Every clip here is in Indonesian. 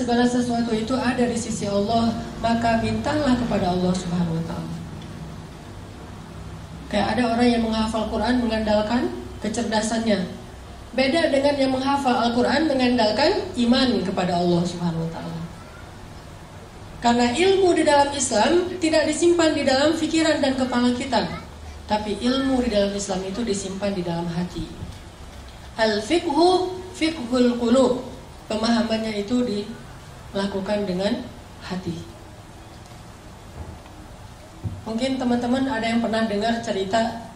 segala sesuatu itu ada di sisi Allah, maka mintalah kepada Allah Subhanahu wa ta'ala. Kayak ada orang yang menghafal Quran mengandalkan kecerdasannya. Beda dengan yang menghafal Al-Quran mengandalkan iman kepada Allah Subhanahu wa ta'ala. Karena ilmu di dalam Islam tidak disimpan di dalam pikiran dan kepala kita, tapi ilmu di dalam Islam itu disimpan di dalam hati. Al-fiqhu fiqhul qulub. Pemahamannya itu dilakukan dengan hati. Mungkin teman-teman ada yang pernah dengar cerita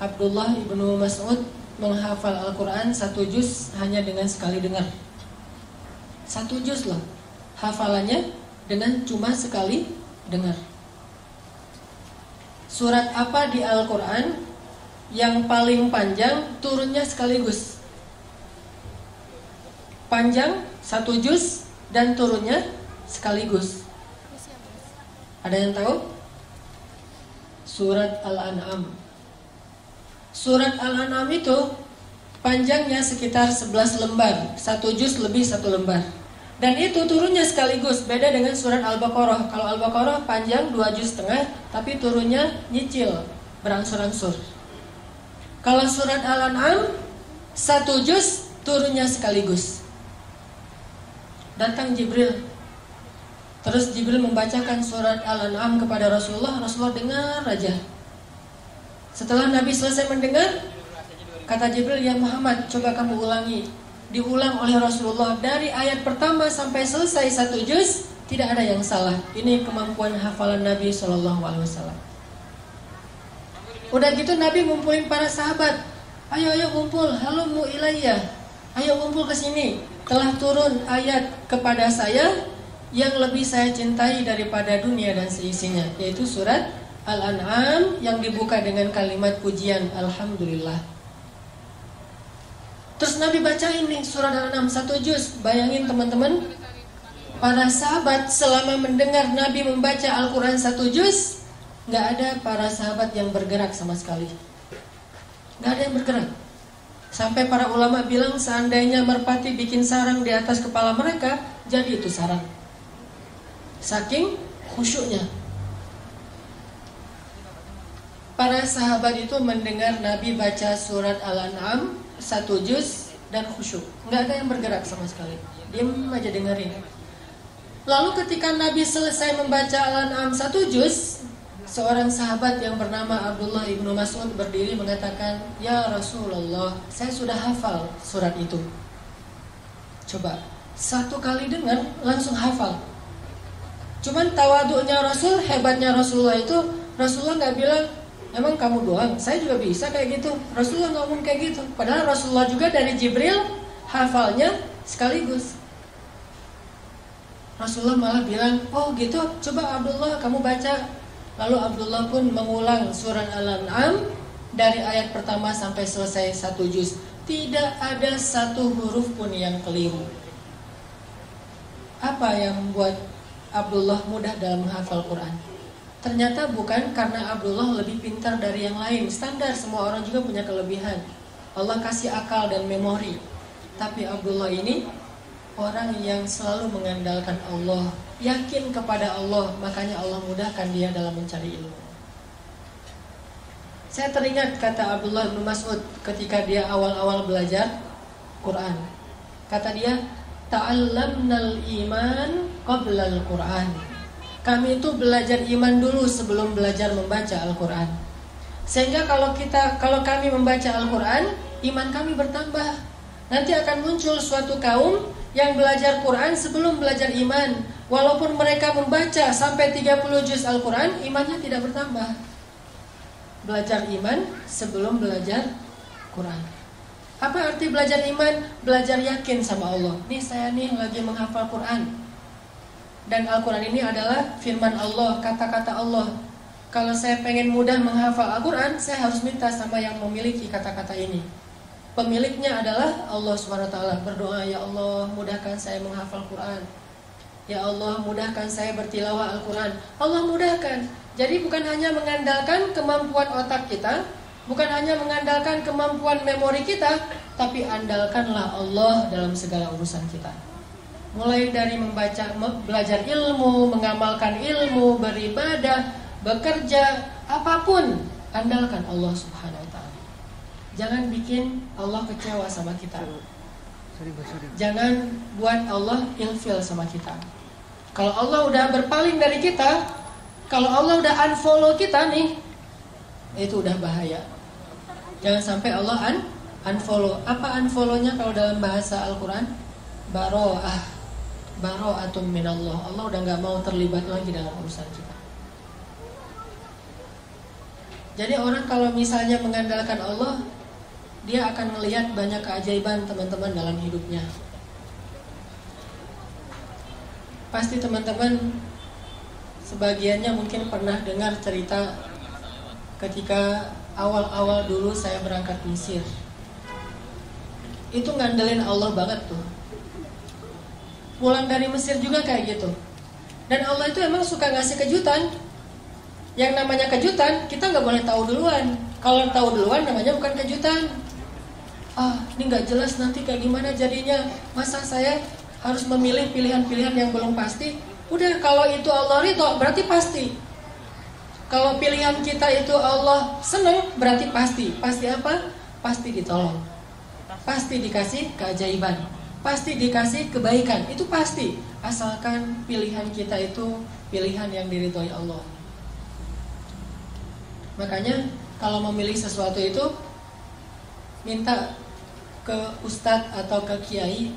Abdullah ibnu Mas'ud menghafal Al-Quran 1 juz hanya dengan sekali dengar. 1 juz loh hafalannya dengan cuma sekali dengar. Surat apa di Al-Quran yang paling panjang turunnya sekaligus? Panjang 1 juz dan turunnya sekaligus. Ada yang tahu? Surat Al-An'am. Surat Al-An'am itu panjangnya sekitar 11 lembar, 1 juz lebih 1 lembar. Dan itu turunnya sekaligus, beda dengan surat Al-Baqarah. Kalau Al-Baqarah panjang 2 juz setengah, tapi turunnya nyicil, berangsur-angsur. Kalau surat Al-An'am 1 juz turunnya sekaligus. Datang Jibril. Terus Jibril membacakan surat Al-An'am kepada Rasulullah. Rasulullah dengar aja. Setelah Nabi selesai mendengar, kata Jibril, ya Muhammad, coba kamu ulangi. Diulang oleh Rasulullah dari ayat pertama sampai selesai 1 juz, tidak ada yang salah. Ini kemampuan hafalan Nabi SAW. Udah gitu Nabi ngumpulin para sahabat. Ayo kumpul, halumu ilayya. Ayo kumpul ke sini. Telah turun ayat kepada saya yang lebih saya cintai daripada dunia dan seisinya, yaitu surat Al-An'am yang dibuka dengan kalimat pujian Alhamdulillah. Terus Nabi bacain nih surat Al-An'am 1 juz. Bayangin teman-teman, para sahabat selama mendengar Nabi membaca Al-Quran 1 juz, gak ada para sahabat yang bergerak sama sekali. Gak ada yang bergerak. Sampai para ulama bilang seandainya merpati bikin sarang di atas kepala mereka, jadi itu sarang. Saking khusyuknya. Para sahabat itu mendengar Nabi baca surat Al-An'am 1 juz dan khusyuk. Nggak ada yang bergerak sama sekali. Diam aja dengerin. Lalu ketika Nabi selesai membaca Al-An'am 1 juz, seorang sahabat yang bernama Abdullah ibnu Mas'ud berdiri mengatakan, ya Rasulullah, saya sudah hafal surat itu. Coba, 1 kali dengar langsung hafal. Cuman tawaduknya Rasul, hebatnya Rasulullah itu, Rasulullah nggak bilang, emang kamu doang, saya juga bisa kayak gitu. Rasulullah ngomong kayak gitu. Padahal Rasulullah juga dari Jibril hafalnya sekaligus. Rasulullah malah bilang, oh gitu, coba Abdullah kamu baca. Lalu Abdullah pun mengulang surat Al-An'am dari ayat pertama sampai selesai 1 juz. Tidak ada 1 huruf pun yang keliru. Apa yang membuat Abdullah mudah dalam menghafal Quran? Ternyata bukan karena Abdullah lebih pintar dari yang lain. Standar, semua orang juga punya kelebihan. Allah kasih akal dan memori. Tapi Abdullah ini orang yang selalu mengandalkan Allah, yakin kepada Allah, makanya Allah mudahkan dia dalam mencari ilmu. Saya teringat kata Abdullah bin Mas'ud ketika dia awal-awal belajar Quran. Kata dia, ta'allamnal iman qablal Quran. Kami itu belajar iman dulu sebelum belajar membaca Al-Quran. Sehingga kalau kami membaca Al-Quran, iman kami bertambah. Nanti akan muncul suatu kaum yang belajar Quran sebelum belajar iman. Walaupun mereka membaca sampai 30 juz Al-Quran, imannya tidak bertambah. Belajar iman sebelum belajar Quran. Apa arti belajar iman? Belajar yakin sama Allah. Nih saya nih lagi menghafal Quran. Dan Al-Quran ini adalah firman Allah, kata-kata Allah. Kalau saya pengen mudah menghafal Al-Quran, saya harus minta sama yang memiliki kata-kata ini. Pemiliknya adalah Allah SWT. Berdoa, ya Allah mudahkan saya menghafal Quran. Ya Allah mudahkan saya bertilawah Al-Quran. Allah mudahkan. Jadi bukan hanya mengandalkan kemampuan otak kita, bukan hanya mengandalkan kemampuan memori kita, tapi andalkanlah Allah dalam segala urusan kita. Mulai dari belajar ilmu, mengamalkan ilmu, beribadah, bekerja, apapun, andalkan Allah Subhanahu wa taala. Jangan bikin Allah kecewa sama kita. Jangan buat Allah ilfil sama kita. Kalau Allah udah berpaling dari kita, kalau Allah udah unfollow kita nih, itu udah bahaya. Jangan sampai Allah unfollow. Apa unfollow-nya kalau dalam bahasa Al-Quran? Baro'atun minallah. Allah udah gak mau terlibat lagi dalam urusan kita. Jadi orang kalau misalnya mengandalkan Allah, dia akan melihat banyak keajaiban teman-teman dalam hidupnya. Pasti teman-teman sebagiannya mungkin pernah dengar cerita ketika awal-awal dulu saya berangkat Mesir. Itu ngandelin Allah banget tuh. Pulang dari Mesir juga kayak gitu. Dan Allah itu emang suka ngasih kejutan. Yang namanya kejutan, kita gak boleh tahu duluan. Kalau tahu duluan namanya bukan kejutan. Ini gak jelas nanti kayak gimana jadinya. Masa saya harus memilih pilihan-pilihan yang belum pasti? Udah, kalau itu Allah ridho, berarti pasti. Kalau pilihan kita itu Allah seneng, berarti pasti. Pasti apa? Pasti ditolong. Pasti dikasih keajaiban. Pasti dikasih kebaikan, itu pasti. Asalkan pilihan kita itu pilihan yang diridhoi Allah. Makanya kalau memilih sesuatu itu, minta ke ustadz atau ke kiai,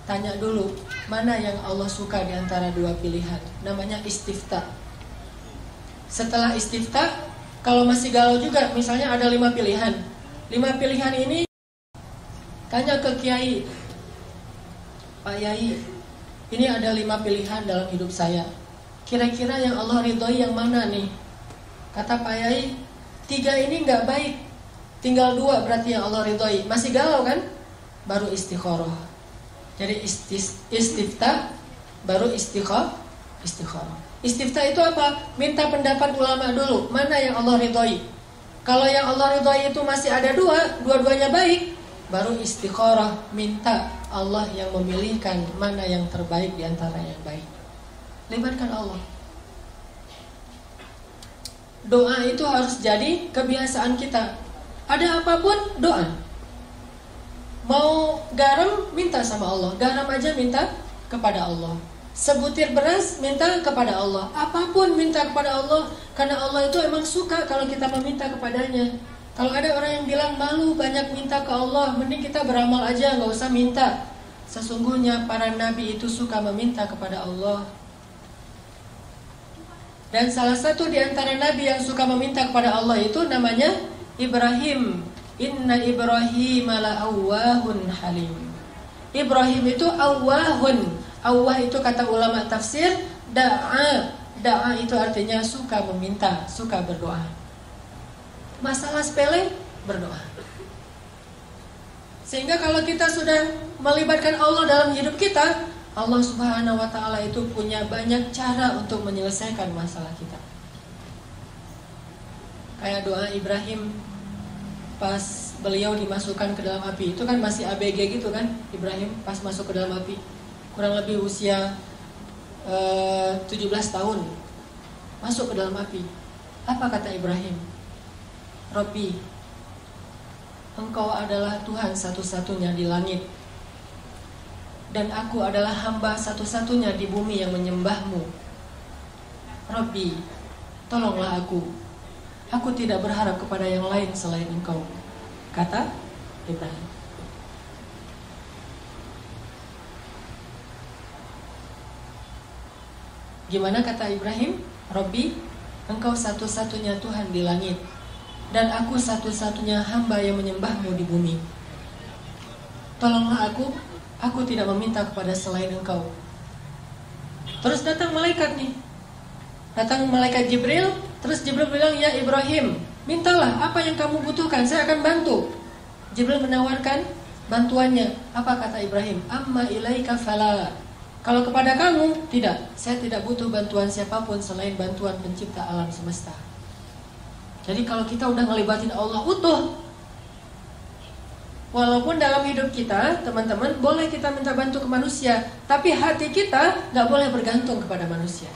tanya dulu mana yang Allah suka di antara dua pilihan. Namanya istifta. Setelah istifta, kalau masih galau juga, misalnya ada 5 pilihan. 5 pilihan ini tanya ke kiai, Pak Yai, ini ada 5 pilihan dalam hidup saya. Kira-kira yang Allah ridhoi yang mana nih? Kata Pak Yai, 3 ini gak baik, tinggal 2 berarti yang Allah ridhoi. Masih galau kan? Baru istikharah. Jadi istifta, baru istikharah. Istifta itu apa? Minta pendapat ulama dulu, mana yang Allah ridhoi. Kalau yang Allah ridhoi itu masih ada 2, dua-duanya baik, baru istikharah, minta Allah yang memilihkan mana yang terbaik di antara yang baik. Libatkan Allah. Doa itu harus jadi kebiasaan kita. Ada apapun, doa. Mau garam, minta sama Allah. Garam aja minta kepada Allah. Sebutir beras, minta kepada Allah. Apapun minta kepada Allah. Karena Allah itu emang suka kalau kita meminta kepadanya. Kalau ada orang yang bilang malu banyak minta ke Allah, mending kita beramal aja, gak usah minta. Sesungguhnya para nabi itu suka meminta kepada Allah. Dan salah satu di antara nabi yang suka meminta kepada Allah itu namanya Ibrahim. Inna Ibrahim la'awwahun halim. Ibrahim itu awwahun. Awwah itu kata ulama tafsir, da'a. Da'a itu artinya suka meminta, suka berdoa. Masalah sepele, berdoa. Sehingga kalau kita sudah melibatkan Allah dalam hidup kita, Allah Subhanahu wa ta'ala itu punya banyak cara untuk menyelesaikan masalah kita. Kayak doa Ibrahim pas beliau dimasukkan ke dalam api. Itu kan masih ABG gitu kan, Ibrahim pas masuk ke dalam api. Kurang lebih usia 17 tahun. Masuk ke dalam api. Apa kata Ibrahim? Rabbi, Engkau adalah Tuhan satu-satunya di langit, dan aku adalah hamba satu-satunya di bumi yang menyembahmu. Rabbi, tolonglah aku. Aku tidak berharap kepada yang lain selain Engkau, kata Ibrahim. Gimana kata Ibrahim? Rabbi, Engkau satu-satunya Tuhan di langit, dan aku satu-satunya hamba yang menyembahmu di bumi. Tolonglah aku tidak meminta kepada selain Engkau. Terus datang malaikat nih. Datang malaikat Jibril. Terus Jibril bilang, ya Ibrahim, mintalah apa yang kamu butuhkan, saya akan bantu. Jibril menawarkan bantuannya. Apa kata Ibrahim? Amma ilaika fala. Kalau kepada kamu, tidak. Saya tidak butuh bantuan siapapun selain bantuan pencipta alam semesta. Jadi kalau kita udah ngelibatin Allah utuh, Walaupun dalam hidup kita, teman-teman, boleh kita minta bantu ke manusia, tapi hati kita nggak boleh bergantung kepada manusia.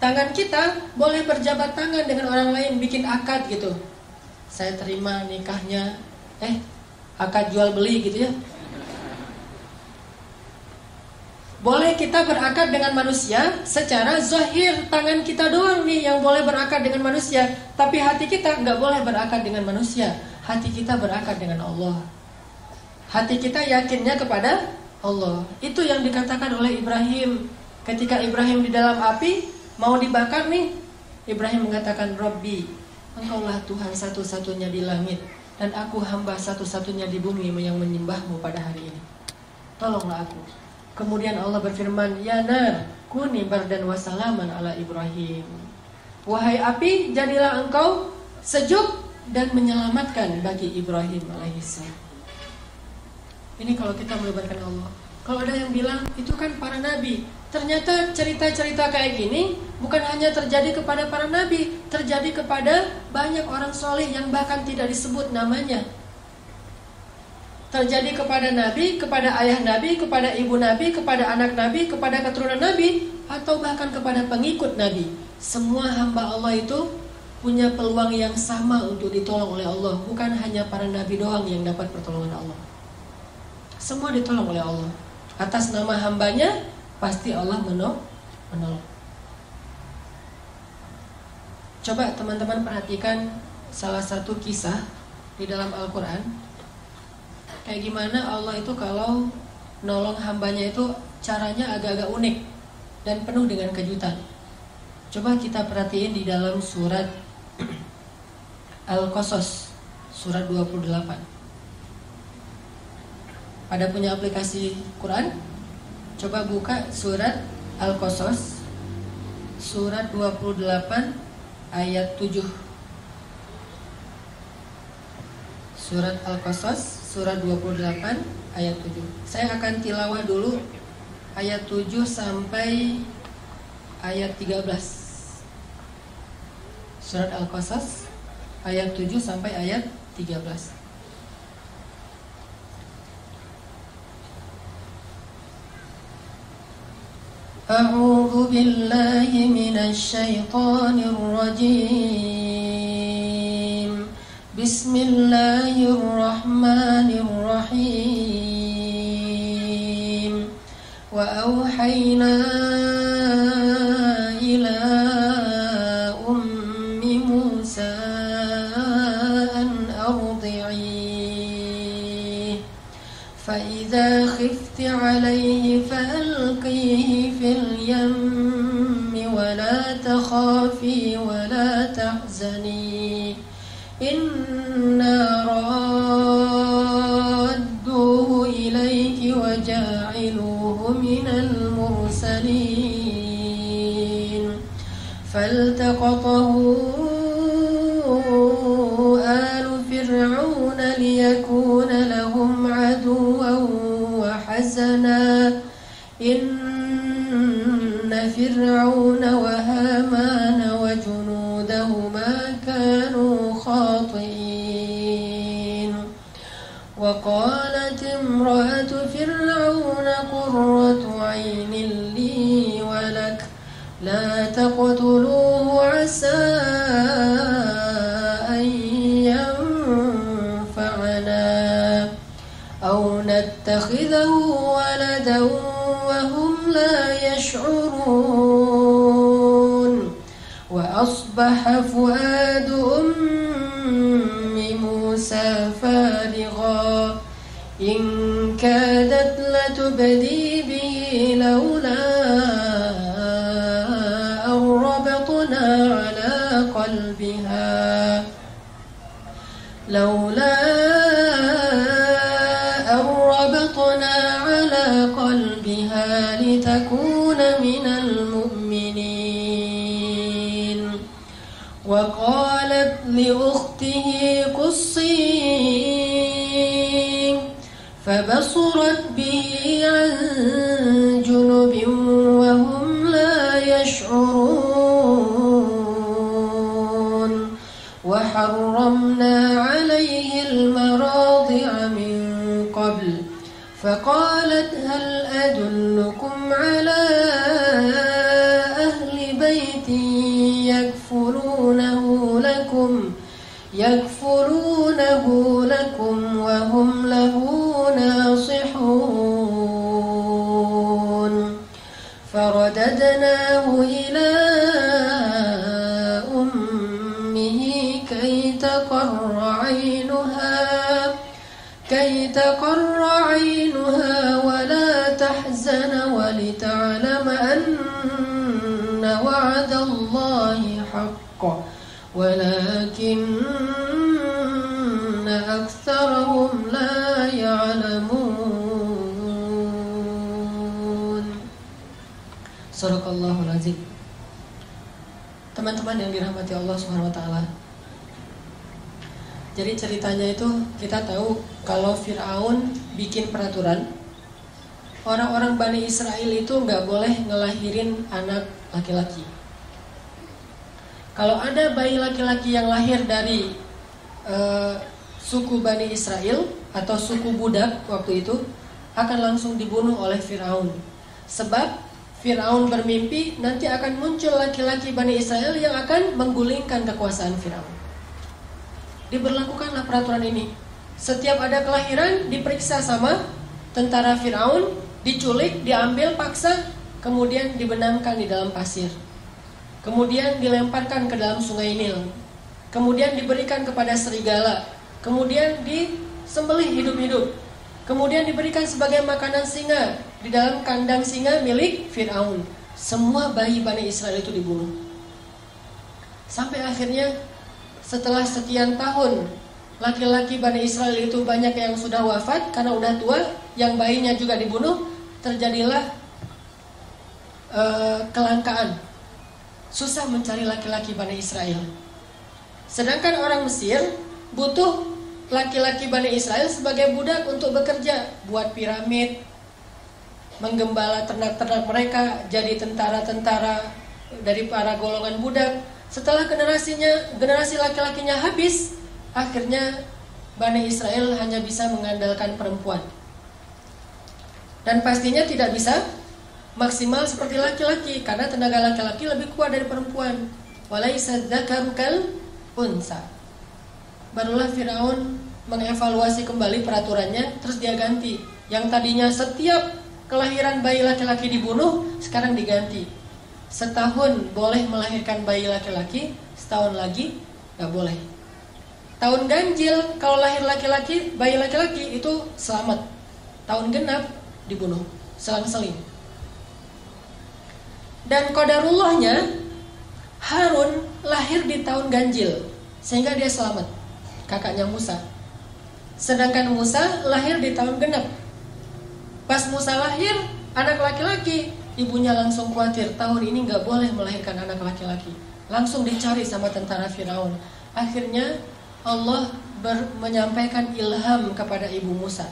Tangan kita boleh berjabat tangan dengan orang lain, bikin akad gitu. Saya terima nikahnya, akad jual beli gitu ya. Boleh kita berakad dengan manusia secara zahir, tangan kita doang nih yang boleh berakad dengan manusia, tapi hati kita nggak boleh berakad dengan manusia. Hati kita berakad dengan Allah. Hati kita yakinnya kepada Allah. Itu yang dikatakan oleh Ibrahim. Ketika Ibrahim di dalam api mau dibakar nih, Ibrahim mengatakan, Rabbi, Engkaulah Tuhan satu-satunya di langit, dan aku hamba satu-satunya di bumi yang menyembahmu pada hari ini. Tolonglah aku. Kemudian Allah berfirman, Ya nar, kuni bardan wa salaman ala Ibrahim. Wahai api, jadilah engkau sejuk dan menyelamatkan bagi Ibrahim alaihissalam. Ini kalau kita melibatkan Allah. Kalau ada yang bilang itu kan para nabi, ternyata cerita-cerita kayak gini bukan hanya terjadi kepada para nabi, terjadi kepada banyak orang soleh yang bahkan tidak disebut namanya. Terjadi kepada nabi, kepada ayah nabi, kepada ibu nabi, kepada anak nabi, kepada keturunan nabi, atau bahkan kepada pengikut nabi. Semua hamba Allah itu punya peluang yang sama untuk ditolong oleh Allah. Bukan hanya para nabi doang yang dapat pertolongan Allah. Semua ditolong oleh Allah. Atas nama hambanya pasti Allah menolong. Coba teman-teman perhatikan salah satu kisah di dalam Al-Quran. Kayak gimana Allah itu kalau nolong hambanya itu caranya agak-agak unik dan penuh dengan kejutan. Coba kita perhatiin di dalam surat Al-Qasas, surat 28. Ada punya aplikasi Quran? Coba buka surat Al-Qasas, surat 28 ayat 7. Surat Al-Qasas surat 28 ayat 7. Saya akan tilawah dulu ayat 7 sampai ayat 13. Surat Al-Qasas ayat 7 sampai ayat 13. A'udzu billahi minasy syaithanir rajim. Bismillahirrahmanirrahim. Wa auhayna ila ummi Musa an ardi'i fa idza khifti 'alayhi fa'alqihi fil yammi wa la takhafi wa la tahzani inna radduhu ilayki wa ja'iluhu minal mursalin. Faltaqatahu alu fir'auna liyakuna lahum aduwwan wa hazana inna fir'auna wa hamana wa junudahuma kanu خاطئين وقالت امرأة فرعون قرة عين لي ولك لا تقتلوه عسى أن ينفعنا أو نتخذه ولدا وهم لا يشعرون وأصبح فؤاد أم موسى فارغا إن كادت لتبدي به لولا أن ربطنا على قلبها لتكون من المؤمنين وقالت لأخته قصيه فبصرت به عن جنب وهم لا يشعرون وحرمنا عليه المراضع فقالت هل أدلكم على أهل بيت يكفلونه لكم وهم له ناصحون فرددناه إلى أمه كي تقر عينها ولا تحزن ولتعلم أن وعد الله حق ولكن أكثرهم لا يعلمون. Sadaqallahul Azim. Teman-teman yang dirahmati Allah Subhanahu wa taala. Jadi ceritanya itu kita tahu kalau Fir'aun bikin peraturan, orang-orang Bani Israel itu nggak boleh ngelahirin anak laki-laki. Kalau ada bayi laki-laki yang lahir dari suku Bani Israel atau suku budak waktu itu, akan langsung dibunuh oleh Fir'aun. Sebab Fir'aun bermimpi nanti akan muncul laki-laki Bani Israel yang akan menggulingkan kekuasaan Fir'aun. Diberlakukanlah peraturan ini. Setiap ada kelahiran diperiksa sama tentara Fir'aun, diculik, diambil paksa, kemudian dibenamkan di dalam pasir. Kemudian dilemparkan ke dalam sungai Nil. Kemudian diberikan kepada serigala. Kemudian disembelih hidup-hidup. Kemudian diberikan sebagai makanan singa di dalam kandang singa milik Fir'aun. Semua bayi Bani Israel itu dibunuh. Sampai akhirnya setelah sekian tahun laki-laki Bani Israel itu banyak yang sudah wafat karena udah tua, yang bayinya juga dibunuh, terjadilah kelangkaan. Susah mencari laki-laki Bani Israel. Sedangkan orang Mesir butuh laki-laki Bani Israel sebagai budak untuk bekerja, buat piramid, menggembala ternak-ternak mereka, jadi tentara-tentara dari para golongan budak. Setelah generasi laki-lakinya habis, akhirnya Bani Israel hanya bisa mengandalkan perempuan. Dan pastinya tidak bisa maksimal seperti laki-laki, karena tenaga laki-laki lebih kuat dari perempuan. Walaysa dzakaru kal unsa. Barulah Firaun mengevaluasi kembali peraturannya, terus dia ganti. Yang tadinya setiap kelahiran bayi laki-laki dibunuh, sekarang diganti. Setahun boleh melahirkan bayi laki-laki, setahun lagi gak boleh. Tahun ganjil kalau lahir laki-laki, bayi laki-laki itu selamat. Tahun genap dibunuh, selang-seling. Dan qadarullahnya, Harun lahir di tahun ganjil, sehingga dia selamat, kakaknya Musa. Sedangkan Musa lahir di tahun genap. Pas Musa lahir, anak laki-laki, ibunya langsung khawatir, tahun ini gak boleh melahirkan anak laki-laki. Langsung dicari sama tentara Firaun. Akhirnya Allah menyampaikan ilham kepada ibu Musa,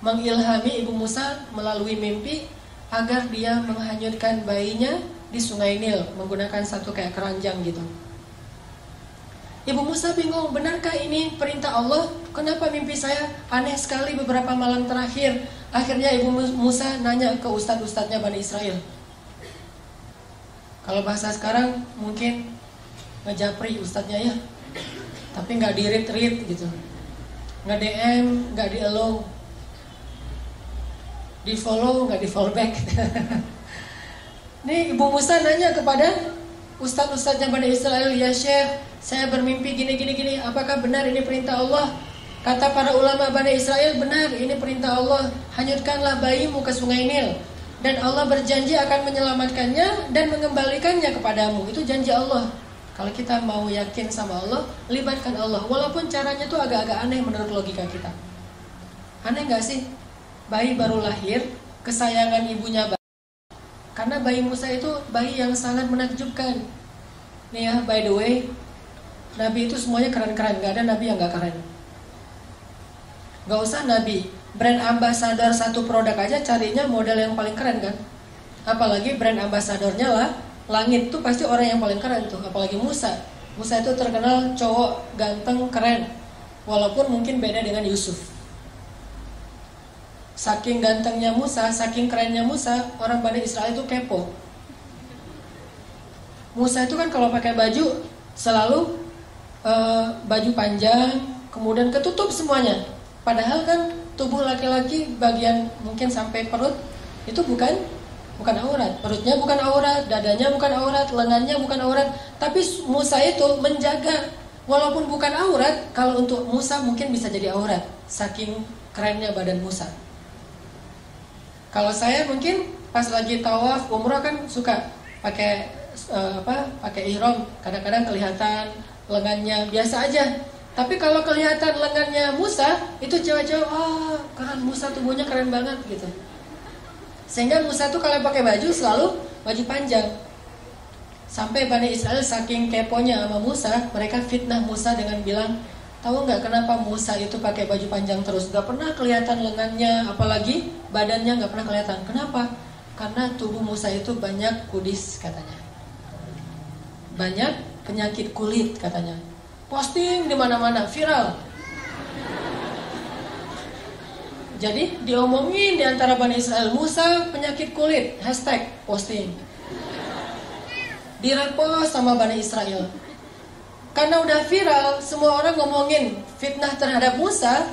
mengilhami ibu Musa melalui mimpi agar dia menghanyutkan bayinya di sungai Nil menggunakan satu kayak keranjang gitu. Ibu Musa bingung, benarkah ini perintah Allah? Kenapa mimpi saya aneh sekali beberapa malam terakhir? Akhirnya ibu Musa nanya ke ustadz-ustadznya Bani Israel. Kalau bahasa sekarang mungkin ngejapri ustadznya ya, tapi nggak di-read gitu, nggak DM, nggak di-allow, di-follow, nggak di-follow back. Nih ibu Musa nanya kepada ustadz-ustadznya Bani Israel, ya Syekh, saya bermimpi gini, apakah benar ini perintah Allah? Kata para ulama Bani Israel, benar, ini perintah Allah. Hanyutkanlah bayimu ke sungai Nil, dan Allah berjanji akan menyelamatkannya dan mengembalikannya kepadamu. Itu janji Allah. Kalau kita mau yakin sama Allah, libatkan Allah. Walaupun caranya tuh agak-agak aneh menurut logika kita. Aneh gak sih? Bayi baru lahir, kesayangan ibunya bayi. Karena bayi Musa itu bayi yang sangat menakjubkan. Nih ya, by the way, Nabi itu semuanya keren-keren, gak ada Nabi yang gak keren. Gak usah Nabi, brand ambassador satu produk aja carinya model yang paling keren kan. Apalagi brand ambassadornya lah langit tuh pasti orang yang paling keren tuh. Apalagi Musa. Musa itu terkenal cowok ganteng keren, walaupun mungkin beda dengan Yusuf. saking gantengnya Musa, saking kerennya Musa, orang Bani Israel itu kepo. Musa itu kan kalau pakai baju selalu baju panjang, kemudian ketutup semuanya. Padahal kan tubuh laki-laki bagian mungkin sampai perut itu bukan aurat. Perutnya bukan aurat, dadanya bukan aurat, lengannya bukan aurat. Tapi Musa itu menjaga. Walaupun bukan aurat, kalau untuk Musa mungkin bisa jadi aurat. Saking kerennya badan Musa. Kalau saya mungkin pas lagi tawaf umrah kan suka pakai pakai ihram. Kadang-kadang kelihatan lengannya biasa aja. Tapi kalau kelihatan lengannya Musa, itu cewek-cewek, keren Musa, tubuhnya keren banget gitu. Sehingga Musa tuh kalau pakai baju selalu baju panjang. Sampai Bani Israel saking keponya sama Musa, mereka fitnah Musa dengan bilang, tahu nggak kenapa Musa itu pakai baju panjang terus? Gak pernah kelihatan lengannya, apalagi badannya gak pernah kelihatan. Kenapa? Karena tubuh Musa itu banyak kudis katanya. Banyak penyakit kulit katanya. Posting di mana-mana, viral. Jadi diomongin di antara Bani Israel, Musa penyakit kulit, hashtag posting. Direpost sama Bani Israel. Karena udah viral, semua orang ngomongin fitnah terhadap Musa.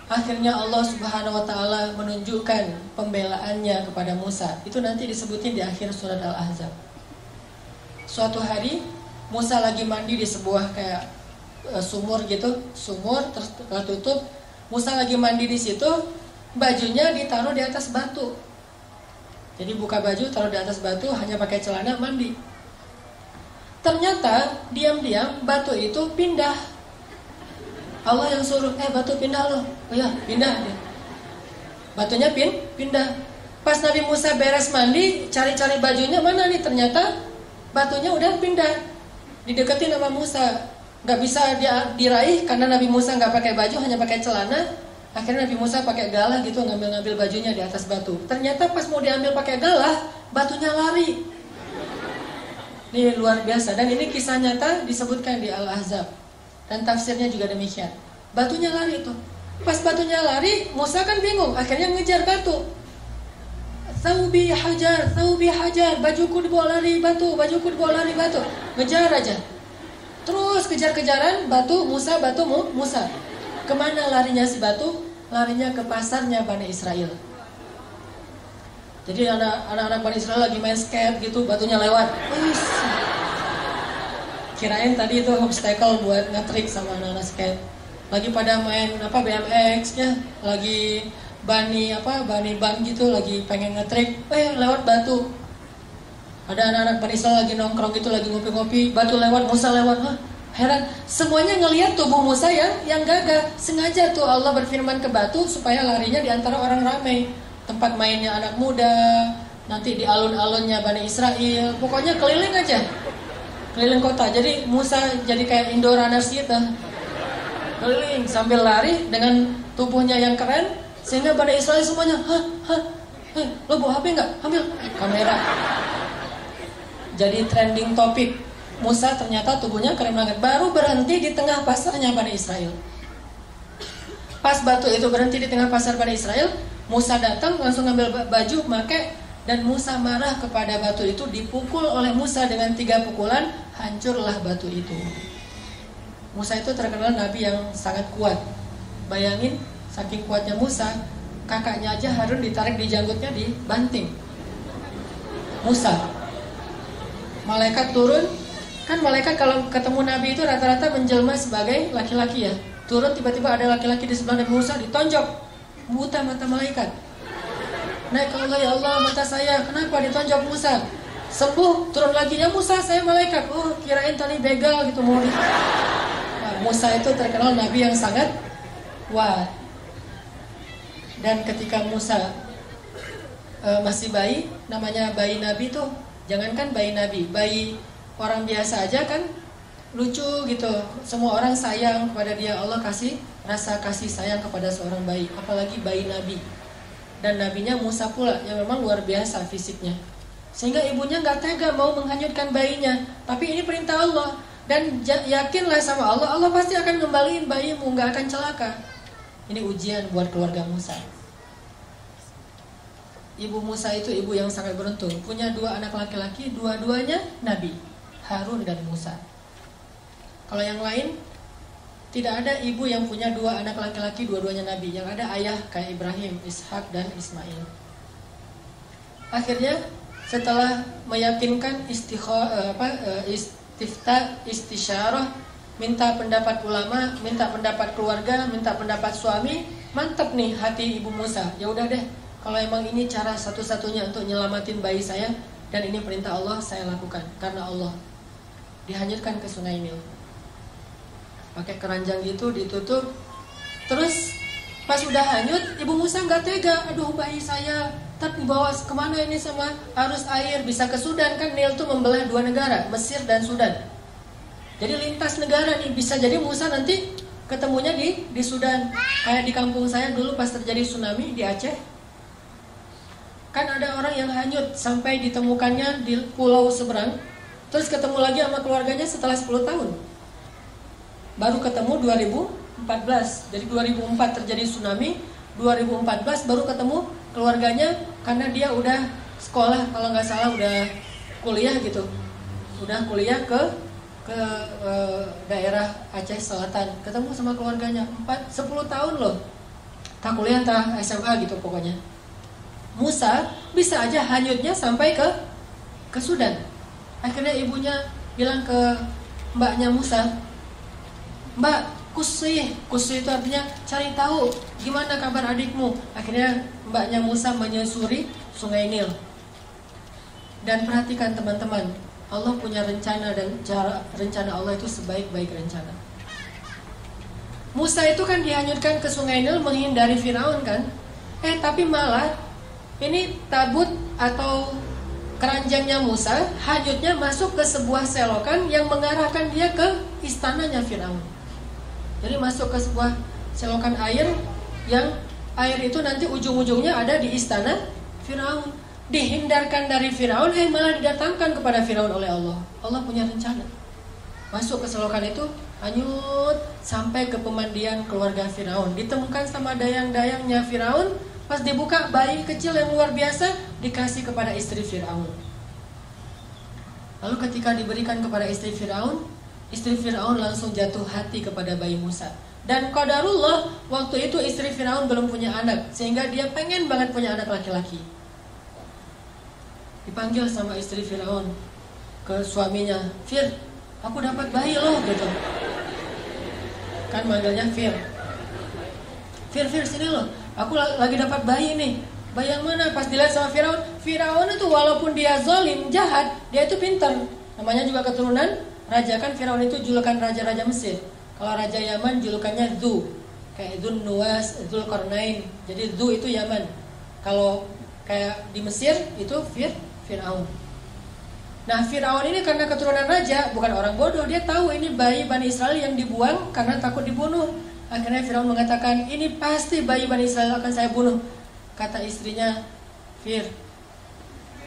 Akhirnya Allah Subhanahu wa ta'ala menunjukkan pembelaannya kepada Musa. Itu nanti disebutin di akhir surat Al-Ahzab. Suatu hari Musa lagi mandi di sebuah kayak sumur gitu, sumur tertutup. Musa lagi mandi di situ, bajunya ditaruh di atas batu. Jadi buka baju, taruh di atas batu, hanya pakai celana mandi. Ternyata diam-diam batu itu pindah. Allah yang suruh, batu pindah loh. Oh ya, pindah. Batunya pindah. Pas Nabi Musa beres mandi, cari-cari bajunya mana nih? Ternyata batunya udah pindah. Dideketin sama Musa. Gak bisa diraih karena Nabi Musa gak pakai baju, hanya pakai celana. Akhirnya Nabi Musa pakai galah gitu, ngambil-ngambil bajunya di atas batu. Ternyata pas mau diambil pakai galah, batunya lari. Ini luar biasa. Dan ini kisah nyata disebutkan di Al-Ahzab. Dan tafsirnya juga demikian. Batunya lari tuh. Pas batunya lari, Musa kan bingung. Akhirnya ngejar batu. Thawbi hajar, bajuku dibawa lari batu, bajuku dibawa lari batu. Ngejar aja. Terus kejar-kejaran, batu Musa. Kemana larinya si batu? Larinya ke pasarnya Bani Israel. Jadi anak-anak Bani Israel lagi main skate gitu, batunya lewat. Kirain tadi itu obstacle buat nge-trick sama anak-anak skate. Lagi pada main BMX ya, lagi bani ban gitu, lagi pengen nge-trick, lewat batu. Ada anak-anak Bani Israel lagi nongkrong gitu, lagi ngopi-ngopi, batu lewat, Musa lewat. Heran, semuanya ngelihat tubuh Musa yang gagah. Sengaja tuh Allah berfirman ke batu supaya larinya di antara orang ramai. Tempat mainnya anak muda, nanti di alun-alunnya Bani Israel. Pokoknya keliling aja, keliling kota. Jadi Musa jadi kayak Indorunners gitu, keliling sambil lari dengan tubuhnya yang keren. Sehingga Bani Israel semuanya, lo bawa HP nggak? Ambil kamera. Jadi trending topik, Musa ternyata tubuhnya keren banget. Baru berhenti di tengah pasarnya Bani Israel. Pas batu itu berhenti di tengah pasar Bani Israel, Musa datang langsung ngambil baju, pakai, dan Musa marah kepada batu itu. Dipukul oleh Musa dengan 3 pukulan, hancurlah batu itu. Musa itu terkenal nabi yang sangat kuat. Bayangin, saking kuatnya Musa, kakaknya aja Harun ditarik di janggutnya, dibanting. Musa, malaikat turun. Kan malaikat kalau ketemu nabi itu rata-rata menjelma sebagai laki-laki ya. Turun tiba-tiba ada laki-laki di sebelah Nabi Musa, ditonjok. Buta mata malaikat. Naik ke Allah, ya Allah mata saya, kenapa ditonjok Musa? Sembuh, turun lagi, ya Musa saya malaikat. Oh kirain tadi begal gitu mau. Musa itu terkenal nabi yang sangat kuat. Dan ketika Musa masih bayi, namanya bayi nabi tuh, jangankan bayi nabi, bayi orang biasa aja kan lucu gitu. Semua orang sayang kepada dia. Allah kasih rasa kasih sayang kepada seorang bayi, apalagi bayi nabi. Dan nabinya Musa pula yang memang luar biasa fisiknya. Sehingga ibunya gak tega mau menghanyutkan bayinya. Tapi ini perintah Allah. Dan yakinlah sama Allah, Allah pasti akan ngembaliin bayimu, gak akan celaka. Ini ujian buat keluarga Musa. Ibu Musa itu ibu yang sangat beruntung, punya 2 anak laki-laki, dua-duanya nabi, Harun dan Musa. Kalau yang lain tidak ada ibu yang punya 2 anak laki-laki, dua-duanya nabi. Yang ada ayah kayak Ibrahim, Ishak dan Ismail. Akhirnya setelah meyakinkan istisyarah, minta pendapat ulama, minta pendapat keluarga, minta pendapat suami, mantap nih hati ibu Musa. Ya udah deh, kalau emang ini cara satu-satunya untuk nyelamatin bayi saya dan ini perintah Allah, saya lakukan karena Allah. Dihanyutkan ke Sungai Nil. Pakai keranjang gitu ditutup. Terus pas udah hanyut, ibu Musa nggak tega. Aduh bayi saya, tapi bawa kemana ini sama arus air? Bisa ke Sudan kan? Nil tuh membelah 2 negara, Mesir dan Sudan. Jadi lintas negara nih, bisa jadi Musa nanti ketemunya di Sudan. Kayak di kampung saya dulu pas terjadi tsunami di Aceh. Kan ada orang yang hanyut sampai ditemukannya di pulau seberang. Terus ketemu lagi sama keluarganya setelah 10 tahun. Baru ketemu 2014. Jadi 2004 terjadi tsunami, 2014 baru ketemu keluarganya karena dia udah sekolah, kalau nggak salah udah kuliah gitu. Udah kuliah ke daerah Aceh Selatan. Ketemu sama keluarganya 10 tahun loh. Tak kuliah, tak SMA gitu pokoknya. Musa bisa aja hanyutnya sampai ke Sudan. Akhirnya ibunya bilang ke mbaknya Musa, Mbak, kusih itu artinya cari tahu gimana kabar adikmu. Akhirnya mbaknya Musa menyusuri Sungai Nil. Dan perhatikan teman-teman, Allah punya rencana dan rencana Allah itu sebaik-baik rencana. Musa itu kan dihanyutkan ke Sungai Nil menghindari Firaun kan? Tapi malah ini tabut atau keranjangnya Musa hanyutnya masuk ke sebuah selokan yang mengarahkan dia ke istananya Firaun. Jadi masuk ke sebuah selokan air yang air itu nanti ujung-ujungnya ada di istana Firaun. Dihindarkan dari Firaun, malah didatangkan kepada Firaun oleh Allah. Allah punya rencana. Masuk ke selokan itu, hanyut sampai ke pemandian keluarga Firaun. Ditemukan sama dayang-dayangnya Firaun. Pas dibuka, bayi kecil yang luar biasa dikasih kepada istri Firaun. Lalu ketika diberikan kepada istri Firaun langsung jatuh hati kepada bayi Musa. Dan qadarullah, waktu itu istri Firaun belum punya anak, sehingga dia pengen banget punya anak laki-laki. Dipanggil sama istri Firaun ke suaminya, Fir, aku dapat bayi loh gitu. Kan manggilnya Fir, sini loh, aku lagi dapat bayi nih. Bayi yang mana? Pas dilihat sama Firaun itu walaupun dia zalim, jahat, dia itu pintar. Namanya juga keturunan raja, kan Firaun itu julukan raja-raja Mesir. Kalau raja Yaman julukannya Dzu, kayak Dzun Nuwas, Dzulqarnain. Jadi Dzu itu Yaman. Kalau kayak di Mesir itu Firaun. Nah, Firaun ini karena keturunan raja, bukan orang bodoh, dia tahu ini bayi Bani Israel yang dibuang karena takut dibunuh. Akhirnya Firaun mengatakan, ini pasti bayi Bani Israel akan saya bunuh. Kata istrinya, Fir,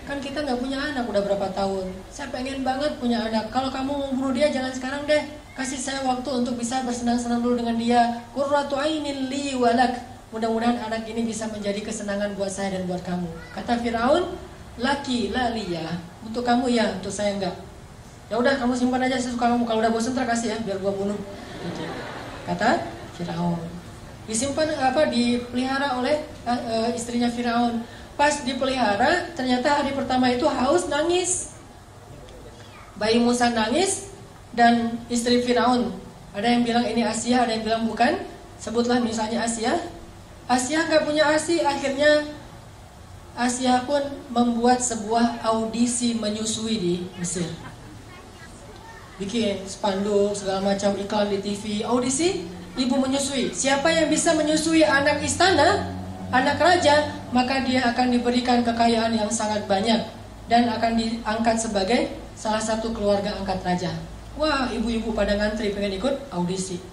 kan kita nggak punya anak udah berapa tahun. Saya pengen banget punya anak. Kalau kamu mau bunuh dia jangan sekarang deh. Kasih saya waktu untuk bisa bersenang-senang dulu dengan dia. Qurratu ainin li walak. Mudah-mudahan anak ini bisa menjadi kesenangan buat saya dan buat kamu. Kata Firaun, laki la liya. Untuk kamu ya, untuk saya enggak. Ya udah kamu simpan aja sesuka kamu. Kalau udah bosan kasih ya, biar gua bunuh. Gitu. Kata Firaun. Disimpan dipelihara oleh istrinya Firaun. Pas dipelihara, ternyata hari pertama itu haus, nangis. Bayi Musa nangis dan istri Firaun. Ada yang bilang ini Asia, ada yang bilang bukan. Sebutlah misalnya Asia. Asia nggak punya ASI, akhirnya Asia pun membuat sebuah audisi menyusui di Mesir. Bikin spanduk segala macam iklan di TV, audisi ibu menyusui. Siapa yang bisa menyusui anak istana, anak raja, maka dia akan diberikan kekayaan yang sangat banyak dan akan diangkat sebagai salah satu keluarga angkat raja. Wah, ibu-ibu pada ngantri pengen ikut audisi.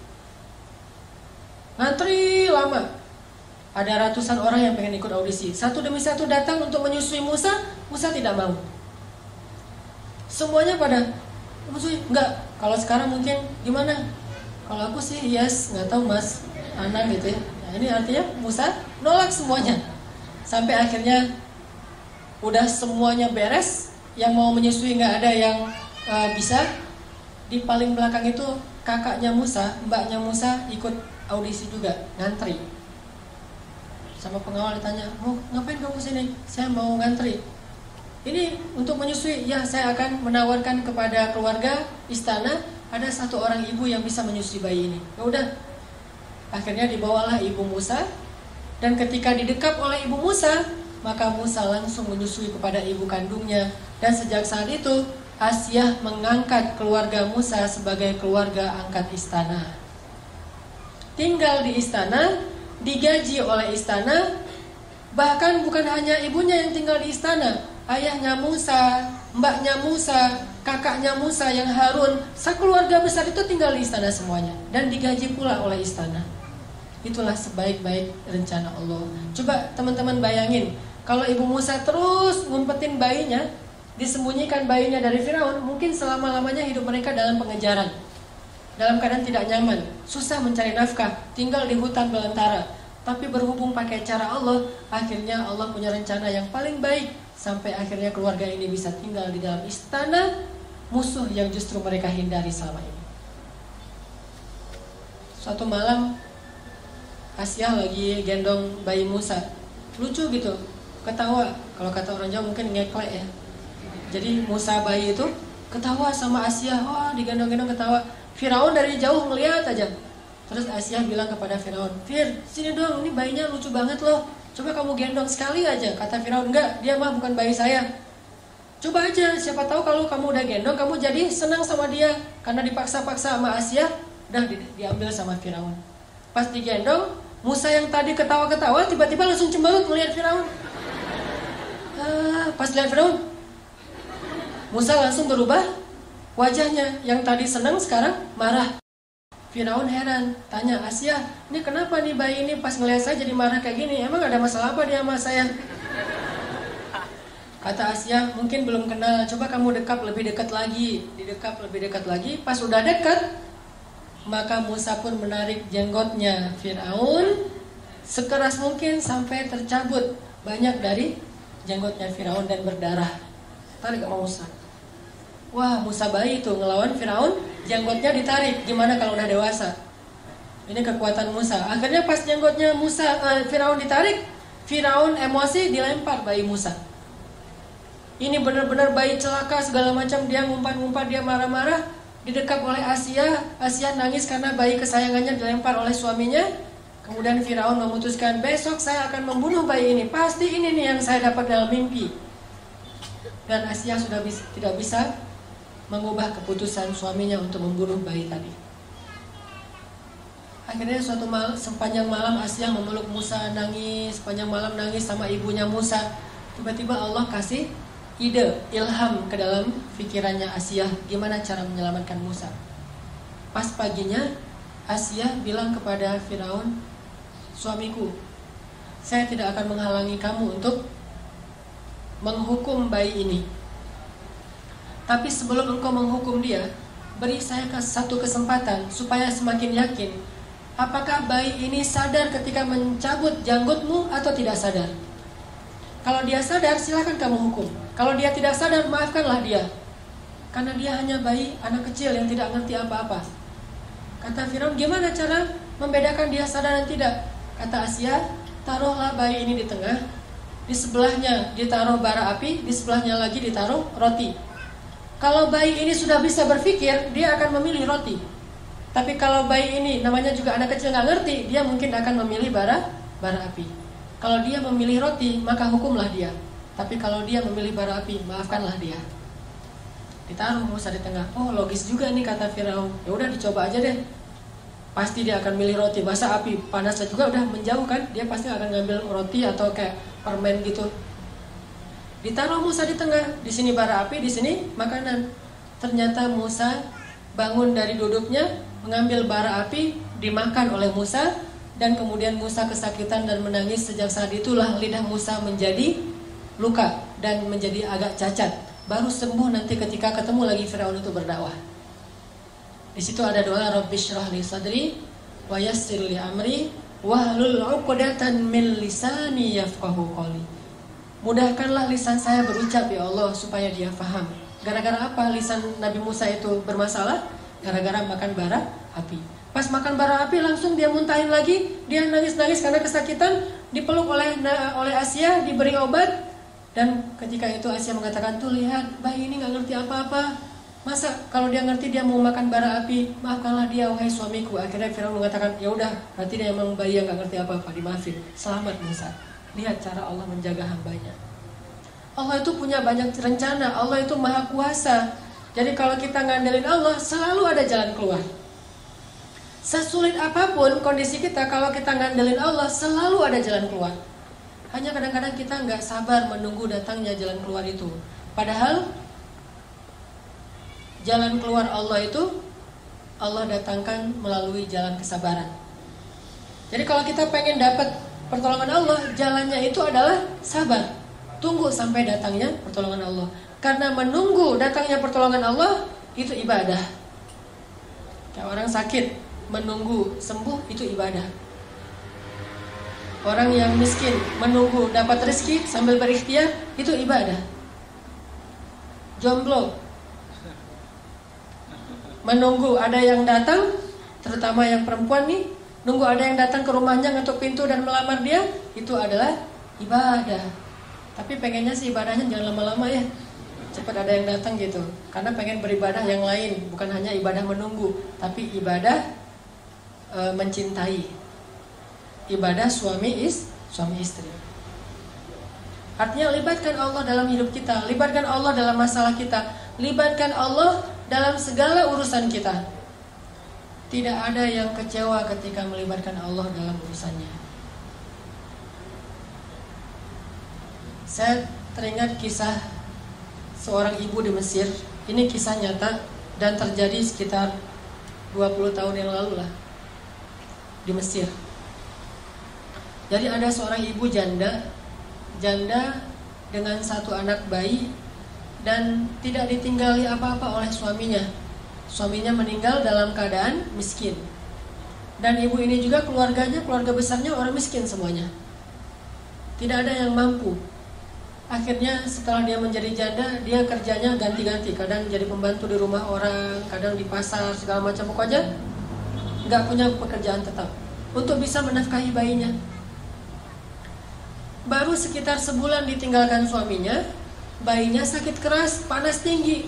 Ngantri lama. Ada ratusan orang yang pengen ikut audisi. Satu demi satu datang untuk menyusui Musa. Musa tidak mau. Semuanya pada menyusui. Enggak. Kalau sekarang mungkin gimana? Kalau aku sih yes, nggak tahu mas, anak gitu ya. Nah, ini artinya Musa nolak semuanya. Sampai akhirnya udah semuanya beres, yang mau menyusui nggak ada yang bisa. Di paling belakang itu kakaknya Musa, mbaknya Musa ikut audisi juga, ngantri. Sama pengawal ditanya, mau ngapain kamu sini? Saya mau ngantri. Ini untuk menyusui, ya saya akan menawarkan kepada keluarga istana, ada satu orang ibu yang bisa menyusui bayi ini. Ya udah, akhirnya dibawalah ibu Musa, dan ketika didekap oleh ibu Musa, maka Musa langsung menyusui kepada ibu kandungnya. Dan sejak saat itu Asyah mengangkat keluarga Musa sebagai keluarga angkat istana. Tinggal di istana, digaji oleh istana. Bahkan bukan hanya ibunya yang tinggal di istana, ayahnya Musa, mbaknya Musa, kakaknya Musa yang Harun, sekeluarga besar itu tinggal di istana semuanya, dan digaji pula oleh istana. Itulah sebaik-baik rencana Allah. Coba teman-teman bayangin, kalau ibu Musa terus ngumpetin bayinya, disembunyikan bayinya dari Firaun, mungkin selama-lamanya hidup mereka dalam pengejaran, dalam keadaan tidak nyaman, susah mencari nafkah, tinggal di hutan belantara. Tapi berhubung pakai cara Allah, akhirnya Allah punya rencana yang paling baik, sampai akhirnya keluarga ini bisa tinggal di dalam istana musuh yang justru mereka hindari selama ini. Suatu malam Asyah lagi gendong bayi Musa, lucu gitu, ketawa. Kalau kata orang Jawa mungkin ngeklek ya. Jadi Musa bayi itu ketawa sama Asyah, wah digendong-gendong ketawa. Firaun dari jauh ngeliat aja. Terus Asyah bilang kepada Firaun, Fir, sini dong, ini bayinya lucu banget loh, coba kamu gendong sekali aja. Kata Firaun, enggak, dia mah bukan bayi saya. Coba aja, siapa tahu kalau kamu udah gendong, kamu jadi senang sama dia. Karena dipaksa-paksa sama Asyah, udah diambil sama Firaun. Pas digendong, Musa yang tadi ketawa-ketawa tiba-tiba langsung cemberut melihat Firaun. Pas lihat Firaun, Musa langsung berubah wajahnya, yang tadi senang sekarang marah. Firaun heran, tanya Asyah, ini kenapa nih bayi ini pas ngelihat saya jadi marah kayak gini? Emang ada masalah apa dia sama saya? Kata Asyah, mungkin belum kenal, coba kamu dekap lebih dekat lagi. Didekap lebih dekat lagi, pas udah dekat, maka Musa pun menarik jenggotnya Firaun sekeras mungkin sampai tercabut banyak dari jenggotnya Firaun dan berdarah. Tarik sama Musa. Wah, Musa bayi itu ngelawan Firaun, jenggotnya ditarik. Gimana kalau udah dewasa? Ini kekuatan Musa. Akhirnya pas jenggotnya Firaun ditarik, Firaun emosi dilempar bayi Musa. Ini benar-benar bayi celaka segala macam, dia ngumpat-ngumpat, dia marah-marah, didekap oleh Asyah. Asyah nangis karena bayi kesayangannya dilempar oleh suaminya. Kemudian Firaun memutuskan, besok saya akan membunuh bayi ini. Pasti ini nih yang saya dapat dalam mimpi. Dan Asyah sudah tidak bisa mengubah keputusan suaminya untuk membunuh bayi tadi. Akhirnya suatu malam, sepanjang malam Asyah memeluk Musa, nangis, sepanjang malam nangis sama ibunya Musa. Tiba-tiba Allah kasih ide, ilham ke dalam pikirannya Asyah, gimana cara menyelamatkan Musa. Pas paginya Asyah bilang kepada Firaun, suamiku, saya tidak akan menghalangi kamu untuk menghukum bayi ini. Tapi sebelum engkau menghukum dia, beri saya satu kesempatan supaya semakin yakin, apakah bayi ini sadar ketika mencabut janggutmu atau tidak sadar. Kalau dia sadar, silakan kamu hukum. Kalau dia tidak sadar, maafkanlah dia. Karena dia hanya bayi, anak kecil yang tidak ngerti apa-apa. Kata Firaun, gimana cara membedakan dia sadar dan tidak? Kata Asyah, taruhlah bayi ini di tengah, di sebelahnya ditaruh bara api, di sebelahnya lagi ditaruh roti. Kalau bayi ini sudah bisa berpikir, dia akan memilih roti. Tapi kalau bayi ini namanya juga anak kecil nggak ngerti, dia mungkin akan memilih bara api. Kalau dia memilih roti, maka hukumlah dia. Tapi kalau dia memilih bara api, maafkanlah dia. Ditaruh Musa di tengah. Oh, logis juga nih kata Firaun. Ya udah dicoba aja deh. Pasti dia akan milih roti. Masa api panasnya juga udah menjauh kan? Dia pasti akan ngambil roti atau kayak permen gitu. Ditaruh Musa di tengah, di sini bara api, di sini makanan. Ternyata Musa bangun dari duduknya, mengambil bara api, dimakan oleh Musa, dan kemudian Musa kesakitan dan menangis. Sejak saat itulah lidah Musa menjadi luka dan menjadi agak cacat. Baru sembuh nanti ketika ketemu lagi Firaun itu berdakwah. Di situ ada doa, Rabbi shrah li sadri wa yassir li amri wahlul 'uqdatan min lisani yafqahu qawli. Mudahkanlah lisan saya berucap ya Allah supaya dia paham. Gara-gara apa lisan Nabi Musa itu bermasalah? Gara-gara makan bara api. Pas makan bara api langsung dia muntahin lagi. Dia nangis-nangis karena kesakitan. Dipeluk oleh Asia, diberi obat. Dan ketika itu Asia mengatakan, tuh lihat bayi ini gak ngerti apa-apa. Masa kalau dia ngerti dia mau makan bara api, maafkanlah dia wahai suamiku. Akhirnya Firaun mengatakan, ya udah berarti dia emang bayi yang gak ngerti apa-apa, dimaafin. Selamat Musa. Lihat cara Allah menjaga hambanya. Allah itu punya banyak rencana. Allah itu maha kuasa. Jadi kalau kita ngandelin Allah, selalu ada jalan keluar. Sesulit apapun kondisi kita, kalau kita ngandelin Allah, selalu ada jalan keluar. Hanya kadang-kadang kita nggak sabar menunggu datangnya jalan keluar itu. Padahal jalan keluar Allah itu Allah datangkan melalui jalan kesabaran. Jadi kalau kita pengen dapat pertolongan Allah, jalannya itu adalah sabar. Tunggu sampai datangnya pertolongan Allah. Karena menunggu datangnya pertolongan Allah itu ibadah. Kayak orang sakit, menunggu sembuh itu ibadah. Orang yang miskin menunggu dapat rezeki sambil berikhtiar itu ibadah. Jomblo menunggu ada yang datang, terutama yang perempuan nih, nunggu ada yang datang ke rumahnya ngetuk pintu dan melamar dia, itu adalah ibadah. Tapi pengennya sih ibadahnya jangan lama-lama ya, cepat ada yang datang gitu. Karena pengen beribadah yang lain, bukan hanya ibadah menunggu, tapi ibadah mencintai, ibadah suami istri. Artinya libatkan Allah dalam hidup kita, libatkan Allah dalam masalah kita, libatkan Allah dalam segala urusan kita. Tidak ada yang kecewa ketika melibatkan Allah dalam urusannya. Saya teringat kisah seorang ibu di Mesir. Ini kisah nyata dan terjadi sekitar 20 tahun yang lalu lah di Mesir. Jadi ada seorang ibu janda dengan satu anak bayi dan tidak ditinggali apa-apa oleh suaminya. Suaminya meninggal dalam keadaan miskin. Dan ibu ini juga keluarga besarnya orang miskin semuanya. Tidak ada yang mampu. Akhirnya setelah dia menjadi janda, dia kerjanya ganti-ganti. Kadang jadi pembantu di rumah orang, kadang di pasar, segala macam. Pokoknya gak punya pekerjaan tetap untuk bisa menafkahi bayinya. Baru sekitar sebulan ditinggalkan suaminya, bayinya sakit keras, panas tinggi,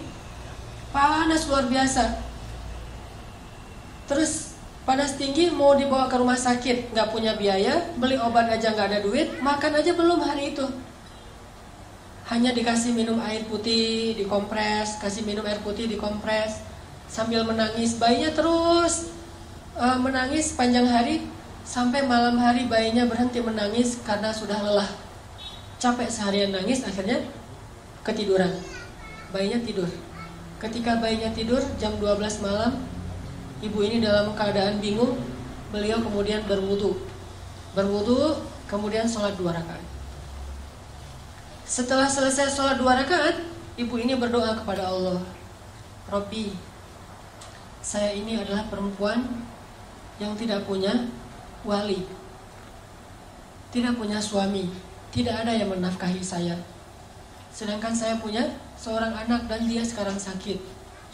panas luar biasa. Terus panas tinggi mau dibawa ke rumah sakit, gak punya biaya, beli obat aja gak ada duit, makan aja belum hari itu. Hanya dikasih minum air putih, dikompres, kasih minum air putih, dikompres, sambil menangis. Bayinya terus menangis panjang hari. Sampai malam hari bayinya berhenti menangis karena sudah lelah. Capek seharian nangis, akhirnya ketiduran. Bayinya tidur. Ketika bayinya tidur jam 12 malam, ibu ini dalam keadaan bingung. Beliau kemudian berwudu, kemudian sholat 2 rakaat. Setelah selesai sholat 2 rakaat, ibu ini berdoa kepada Allah, Robbi, saya ini adalah perempuan yang tidak punya wali, tidak punya suami, tidak ada yang menafkahi saya. Sedangkan saya punya seorang anak dan dia sekarang sakit.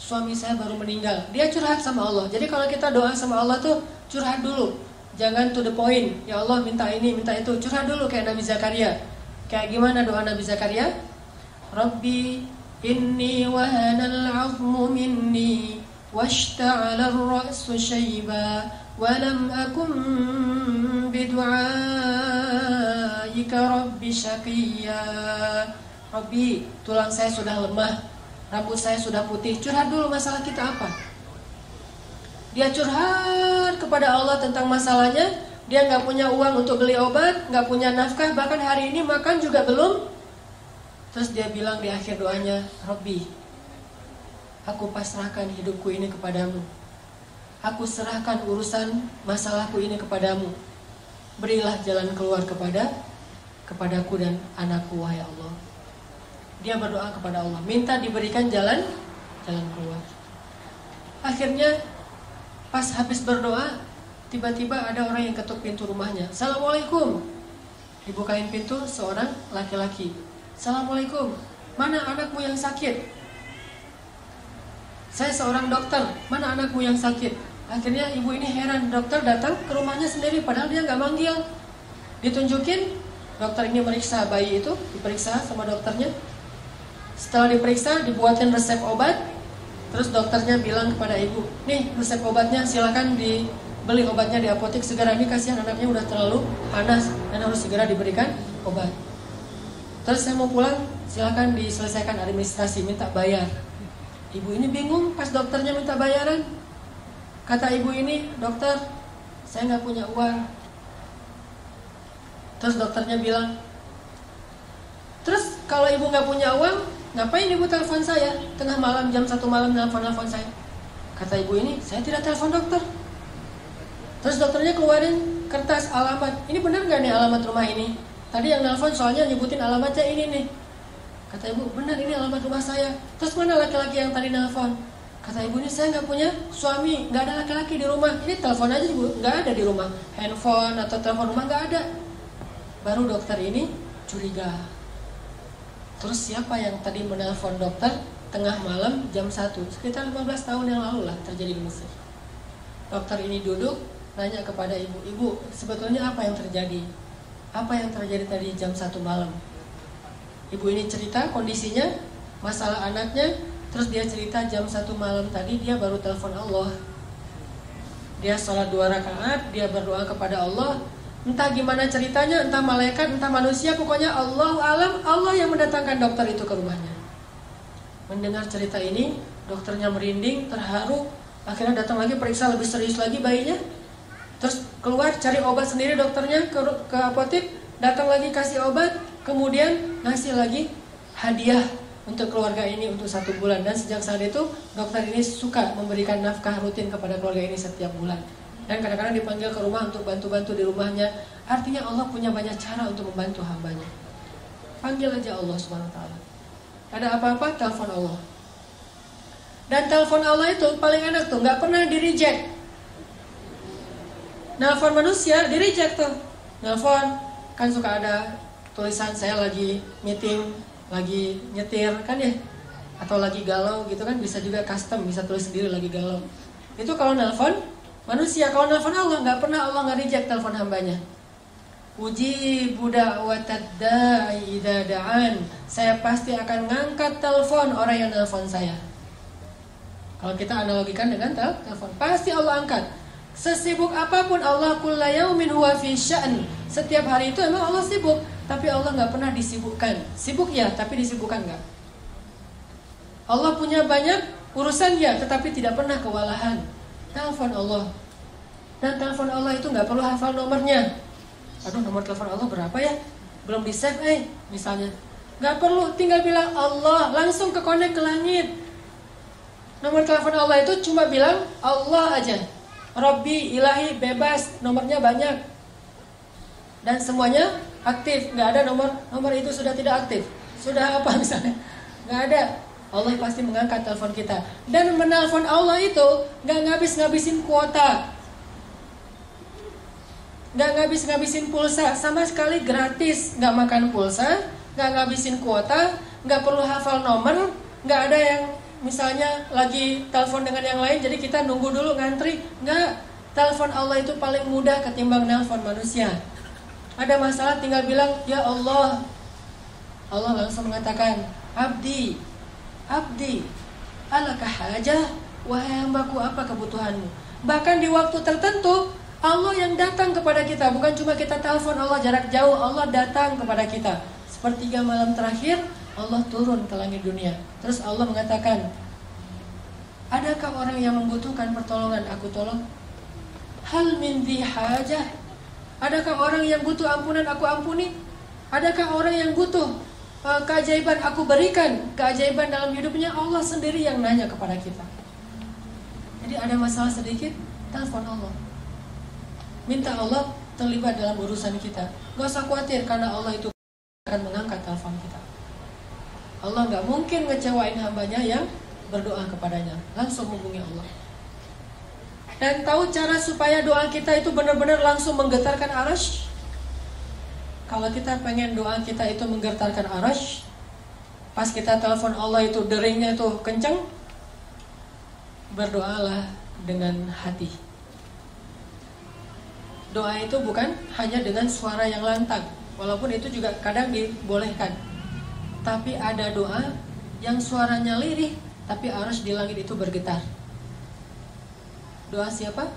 Suami saya baru meninggal. Dia curhat sama Allah. Jadi kalau kita doa sama Allah tuh curhat dulu, jangan to the point. Ya Allah minta ini, minta itu. Curhat dulu kayak Nabi Zakaria. Kayak gimana doa Nabi Zakaria? Rabbi inni wahanal 'azmu minni washta'ala ar-ra'su shayba walam akum bidu'aika rabbi syaqiyya. Rabbi, tulang saya sudah lemah, rambut saya sudah putih. Curhat dulu masalah kita apa. Dia curhat kepada Allah tentang masalahnya. Dia gak punya uang untuk beli obat, gak punya nafkah, bahkan hari ini makan juga belum. Terus dia bilang di akhir doanya, Rabbi, aku pasrahkan hidupku ini kepadamu. Aku serahkan urusan masalahku ini kepadamu. Berilah jalan keluar kepadaku dan anakku, wahai Allah. Dia berdoa kepada Allah, minta diberikan jalan keluar. Akhirnya pas habis berdoa, tiba-tiba ada orang yang ketuk pintu rumahnya. Assalamualaikum. Dibukain pintu seorang laki-laki. Assalamualaikum, mana anakmu yang sakit? Saya seorang dokter, mana anakmu yang sakit? Akhirnya ibu ini heran, dokter datang ke rumahnya sendiri padahal dia nggak manggil. Ditunjukin, dokter ini meriksa bayi itu, diperiksa sama dokternya. Setelah diperiksa, dibuatin resep obat. Terus dokternya bilang kepada ibu, nih resep obatnya, silakan dibeli obatnya di apotek segera. Ini kasihan anaknya udah terlalu panas dan harus segera diberikan obat. Terus saya mau pulang, silakan diselesaikan administrasi, minta bayar. Ibu ini bingung pas dokternya minta bayaran. Kata ibu ini, dokter, saya nggak punya uang. Terus dokternya bilang, terus kalau ibu nggak punya uang, ngapain ibu telepon saya? Tengah malam, jam 1 malam nelfon saya. Kata ibu ini, saya tidak telepon dokter. Terus dokternya keluarin kertas alamat. Ini benar nggak nih alamat rumah ini? Tadi yang nelfon soalnya nyebutin alamatnya ini nih. Kata ibu, benar ini alamat rumah saya. Terus mana laki-laki yang tadi nelfon? Kata ibu ini, saya nggak punya suami, nggak ada laki-laki di rumah. Ini telepon aja ibu, nggak ada di rumah. Handphone atau telepon rumah nggak ada. Baru dokter ini curiga. Terus siapa yang tadi menelpon dokter tengah malam jam 1? Sekitar 15 tahun yang lalu lah terjadi di Mesir. Dokter ini duduk, nanya kepada ibu, ibu sebetulnya apa yang terjadi? Apa yang terjadi tadi jam 1 malam? Ibu ini cerita kondisinya, masalah anaknya. Terus dia cerita jam 1 malam tadi dia baru telepon Allah. Dia sholat 2 rakaat, dia berdoa kepada Allah. Entah gimana ceritanya, entah malaikat, entah manusia, pokoknya Allah alam, Allah yang mendatangkan dokter itu ke rumahnya. Mendengar cerita ini, dokternya merinding, terharu. Akhirnya datang lagi periksa lebih serius lagi bayinya. Terus keluar cari obat sendiri dokternya ke apotek. Datang lagi kasih obat, kemudian ngasih lagi hadiah untuk keluarga ini untuk 1 bulan. Dan sejak saat itu dokter ini suka memberikan nafkah rutin kepada keluarga ini setiap bulan. Dan kadang-kadang dipanggil ke rumah untuk bantu-bantu di rumahnya. Artinya Allah punya banyak cara untuk membantu hambanya. Panggil aja Allah SWT. Ada apa-apa, telepon Allah. Dan telepon Allah itu paling enak tuh, gak pernah di-reject. Nelfon manusia, di-reject tuh. Nelfon, kan suka ada tulisan saya lagi meeting, lagi nyetir, kan ya? Atau lagi galau gitu kan, bisa juga custom, bisa tulis sendiri lagi galau. Itu kalau nelfon manusia. Kalau nelfon Allah, nggak pernah Allah nge-reject telepon hambanya. Ujibu da'watad da'i idza da'an. Saya pasti akan ngangkat telepon orang yang nelfon saya. Kalau kita analogikan dengan telepon, pasti Allah angkat. Sesibuk apapun Allah, kulla yaumin huwa fi sya'n. Setiap hari itu emang Allah sibuk, tapi Allah nggak pernah disibukkan. Sibuk ya, tapi disibukkan nggak. Allah punya banyak urusan ya, tetapi tidak pernah kewalahan. Telepon Allah. Dan telepon Allah itu nggak perlu hafal nomornya. Aduh, nomor telepon Allah berapa ya? Belum di save misalnya. Nggak perlu, tinggal bilang Allah, langsung ke connect ke langit. Nomor telepon Allah itu cuma bilang Allah aja. Robbi, ilahi, bebas, nomornya banyak. Dan semuanya aktif, nggak ada nomor itu sudah tidak aktif. Sudah apa misalnya? Nggak ada. Allah pasti mengangkat telepon kita. Dan menelpon Allah itu nggak ngabis-ngabisin kuota, nggak ngabis-ngabisin pulsa, sama sekali gratis. Nggak makan pulsa, nggak ngabisin kuota, nggak perlu hafal nomor, nggak ada yang misalnya lagi telepon dengan yang lain, jadi kita nunggu dulu ngantri. Nggak. Telepon Allah itu paling mudah ketimbang nelpon manusia. Ada masalah tinggal bilang ya Allah. Allah langsung mengatakan abdi alaka hajah, wahai hambaku apa kebutuhanmu. Bahkan di waktu tertentu Allah yang datang kepada kita, bukan cuma kita telepon Allah jarak jauh. Allah datang kepada kita. Sepertiga malam terakhir Allah turun ke langit dunia. Terus Allah mengatakan, adakah orang yang membutuhkan pertolongan aku tolong? Hal min dhi hajah. Adakah orang yang butuh ampunan aku ampuni? Adakah orang yang butuh keajaiban aku berikan? Keajaiban dalam hidupnya Allah sendiri yang nanya kepada kita. Jadi ada masalah sedikit, telepon Allah. Minta Allah terlibat dalam urusan kita. Gak usah khawatir karena Allah itu akan mengangkat telepon kita. Allah gak mungkin ngecewain hambanya yang berdoa kepadanya. Langsung hubungi Allah. Dan tahu cara supaya doa kita itu benar-benar langsung menggetarkan arasy? Kalau kita pengen doa kita itu menggetarkan arasy, Pas kita telepon Allah itu deringnya tuh kenceng, berdoalah dengan hati. Doa itu bukan hanya dengan suara yang lantang, walaupun itu juga kadang dibolehkan. Tapi ada doa yang suaranya lirih, tapi arasy di langit itu bergetar. Doa siapa?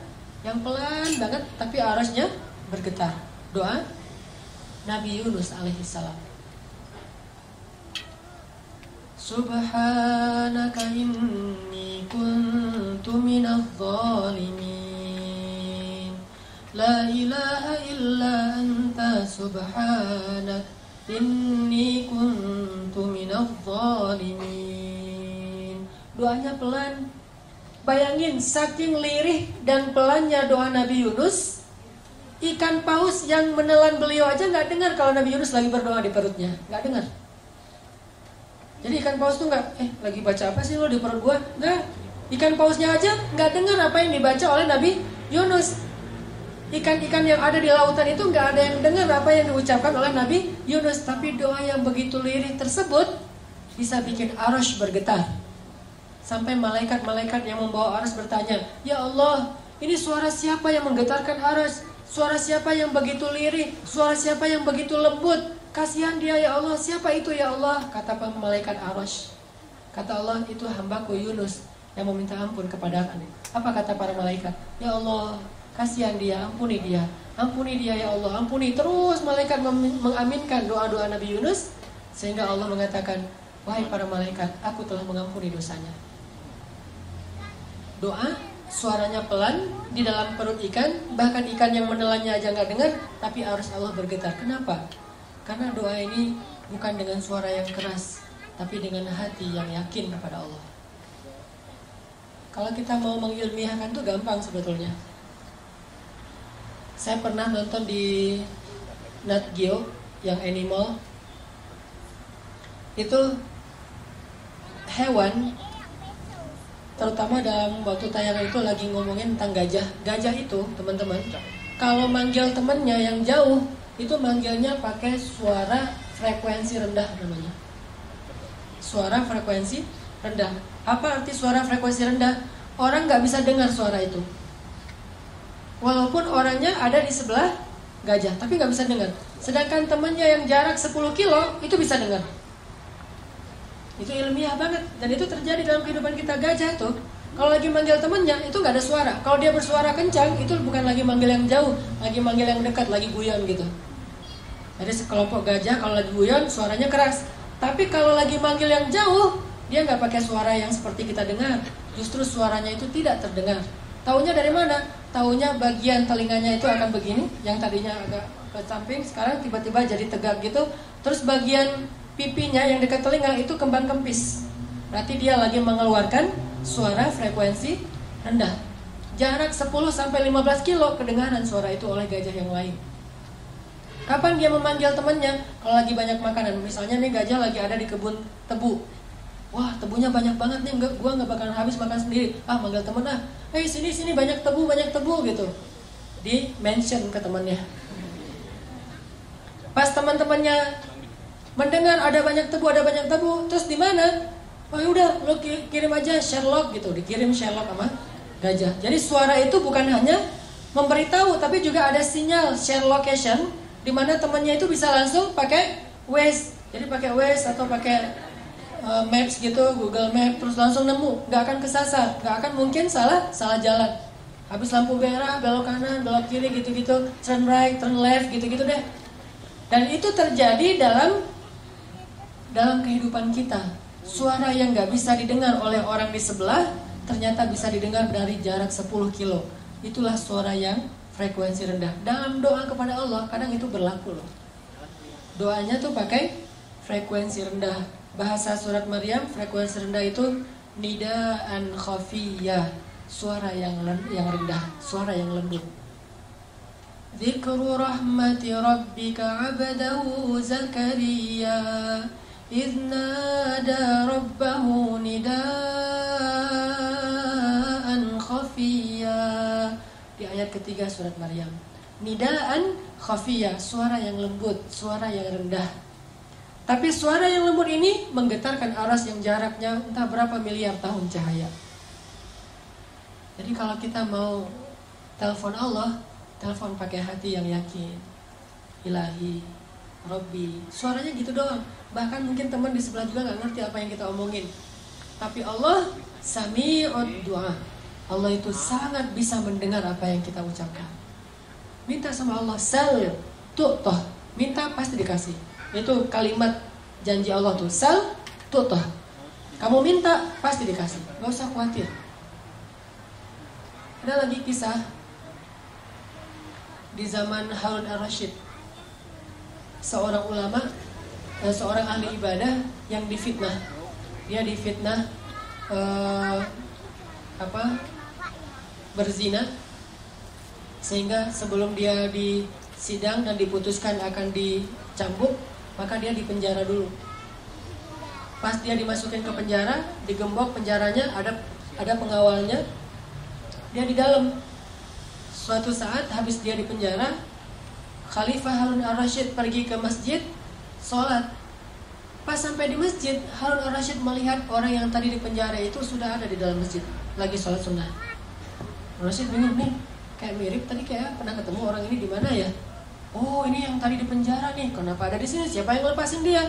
Yang pelan banget, tapi arasnya bergetar. Doa Nabi Yunus alaihissalam. Subhanaka inni kuntu minadh dhalimin. La ilaha illa anta subhanak inni kuntu minadh dhalimin. Doanya pelan. Bayangin saking lirih dan pelannya doa Nabi Yunus, ikan paus yang menelan beliau aja nggak dengar kalau Nabi Yunus lagi berdoa di perutnya, nggak dengar. Jadi ikan paus tuh nggak, lagi baca apa sih lo di perut gua? Nggak, ikan pausnya aja nggak dengar apa yang dibaca oleh Nabi Yunus. Ikan-ikan yang ada di lautan itu nggak ada yang dengar apa yang diucapkan oleh Nabi Yunus. Tapi doa yang begitu lirih tersebut bisa bikin arasy bergetar. Sampai malaikat-malaikat yang membawa arasy bertanya, ya Allah, ini suara siapa yang menggetarkan arasy? Suara siapa yang begitu lirih? Suara siapa yang begitu lembut? Kasihan dia ya Allah, siapa itu ya Allah? Kata malaikat arasy. Kata Allah, itu hambaku Yunus yang meminta ampun kepadaku. Apa kata para malaikat? Ya Allah, kasihan dia, ampuni dia. Ampuni dia ya Allah, ampuni. Terus malaikat mengaminkan doa-doa Nabi Yunus. Sehingga Allah mengatakan, wahai para malaikat, aku telah mengampuni dosanya. Doa suaranya pelan di dalam perut ikan, bahkan ikan yang menelannya aja nggak dengar, tapi arus Allah bergetar. Kenapa? Karena doa ini bukan dengan suara yang keras, tapi dengan hati yang yakin kepada Allah. Kalau kita mau mengilmiahkan itu gampang sebetulnya. Saya pernah nonton di Nat Geo yang animal. Itu hewan, terutama dalam waktu tayangan itu lagi ngomongin tentang gajah. Gajah itu, teman-teman, kalau manggil temennya yang jauh, itu manggilnya pakai suara frekuensi rendah namanya. Suara frekuensi rendah. Apa arti suara frekuensi rendah? Orang nggak bisa dengar suara itu. Walaupun orangnya ada di sebelah gajah, tapi nggak bisa dengar. Sedangkan temannya yang jarak 10 kilo itu bisa dengar. Itu ilmiah banget. Dan itu terjadi dalam kehidupan kita. Gajah tuh kalau lagi manggil temennya itu nggak ada suara. Kalau dia bersuara kencang itu bukan lagi manggil yang jauh, lagi manggil yang dekat, lagi guyon gitu. Jadi sekelompok gajah kalau lagi guyon suaranya keras. Tapi kalau lagi manggil yang jauh, dia nggak pakai suara yang seperti kita dengar. Justru suaranya itu tidak terdengar. Taunya dari mana? Taunya bagian telinganya itu akan begini, yang tadinya agak ke samping, sekarang tiba-tiba jadi tegak gitu. Terus bagian pipinya yang dekat telinga itu kembang kempis. Berarti dia lagi mengeluarkan suara frekuensi rendah. Jarak 10-15 kilo kedengaran suara itu oleh gajah yang lain. Kapan dia memanggil temannya? Kalau lagi banyak makanan. Misalnya nih gajah lagi ada di kebun tebu. Wah, tebunya banyak banget nih, gua nggak bakalan habis makan sendiri. Manggil temen hey sini banyak tebu gitu. Di mention ke temannya. Pas teman-temannya mendengar ada banyak tebu, terus di mana? Oh udah, lo kirim aja Sherlock gitu, dikirim Sherlock sama gajah. Jadi suara itu bukan hanya memberitahu, tapi juga ada sinyal share location, di mana temannya itu bisa langsung pakai Waze. Jadi pakai Waze atau pakai Maps gitu, Google Maps, terus langsung nemu, nggak akan kesasar, nggak akan mungkin salah jalan. Habis lampu merah, belok kanan, belok kiri gitu-gitu, turn right, turn left gitu-gitu deh. Dan itu terjadi dalam kehidupan kita. Suara yang gak bisa didengar oleh orang di sebelah ternyata bisa didengar dari jarak 10 kilo. Itulah suara yang frekuensi rendah. Dalam doa kepada Allah kadang itu berlaku loh. Doanya tuh pakai frekuensi rendah. Bahasa surat Maryam frekuensi rendah itu nidaan khafiyah, suara yang rendah, suara yang lembut. Dzikru rahmati rabbika 'abdahu Zakaria idh nada rabbahu nidaan khafiyya. Di ayat ketiga surat Maryam. Nidaan khafiyya, suara yang lembut, suara yang rendah. Tapi suara yang lembut ini menggetarkan aras yang jaraknya entah berapa miliar tahun cahaya. Jadi kalau kita mau telepon Allah, telepon pakai hati yang yakin. Ilahi, Robbi, suaranya gitu doang. Bahkan mungkin teman di sebelah juga gak ngerti apa yang kita omongin. Tapi Allah sami'ud du'a. Allah itu sangat bisa mendengar apa yang kita ucapkan. Minta sama Allah, sal tu'toh, minta pasti dikasih. Itu kalimat janji Allah tuh, sal tu'toh. Kamu minta pasti dikasih, gak usah khawatir. Ada lagi kisah di zaman Harun ar-Rasyid, seorang ulama, seorang ahli ibadah yang difitnah. Dia difitnah berzina, sehingga sebelum dia disidang dan diputuskan akan dicambuk, maka dia dipenjara dulu. Pas dia dimasukin ke penjara, digembok penjaranya, ada pengawalnya. Dia di dalam. Suatu saat habis dia di penjara, Khalifah Harun ar-Rasyid pergi ke masjid sholat. Pas sampai di masjid, Harun ar-Rasyid melihat orang yang tadi di penjara itu sudah ada di dalam masjid, lagi sholat sunnah. Harun ar-Rasyid bingung nih, kayak mirip tadi, kayak pernah ketemu orang ini di mana ya? Oh, ini yang tadi di penjara nih. Kenapa ada di sini? Siapa yang lepasin dia?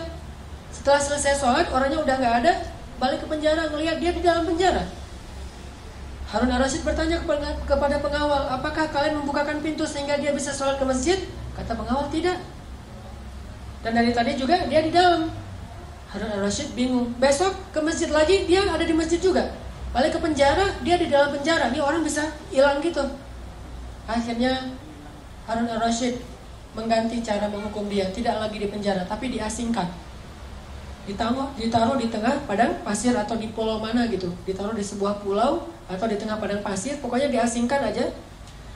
Setelah selesai sholat, orangnya udah nggak ada, balik ke penjara, ngelihat dia di dalam penjara. Harun ar-Rasyid bertanya kepada pengawal, apakah kalian membukakan pintu sehingga dia bisa sholat ke masjid? Kata pengawal, tidak. Dan dari tadi juga dia di dalam. Harun ar-Rasyid bingung. Besok ke masjid lagi, dia ada di masjid juga. Balik ke penjara, dia di dalam penjara. Ini orang bisa hilang gitu. Akhirnya Harun ar-Rasyid mengganti cara menghukum dia. Tidak lagi di penjara, tapi diasingkan. Ditaruh di tengah padang pasir atau di pulau mana gitu. Ditaruh di sebuah pulau atau di tengah padang pasir. Pokoknya diasingkan aja.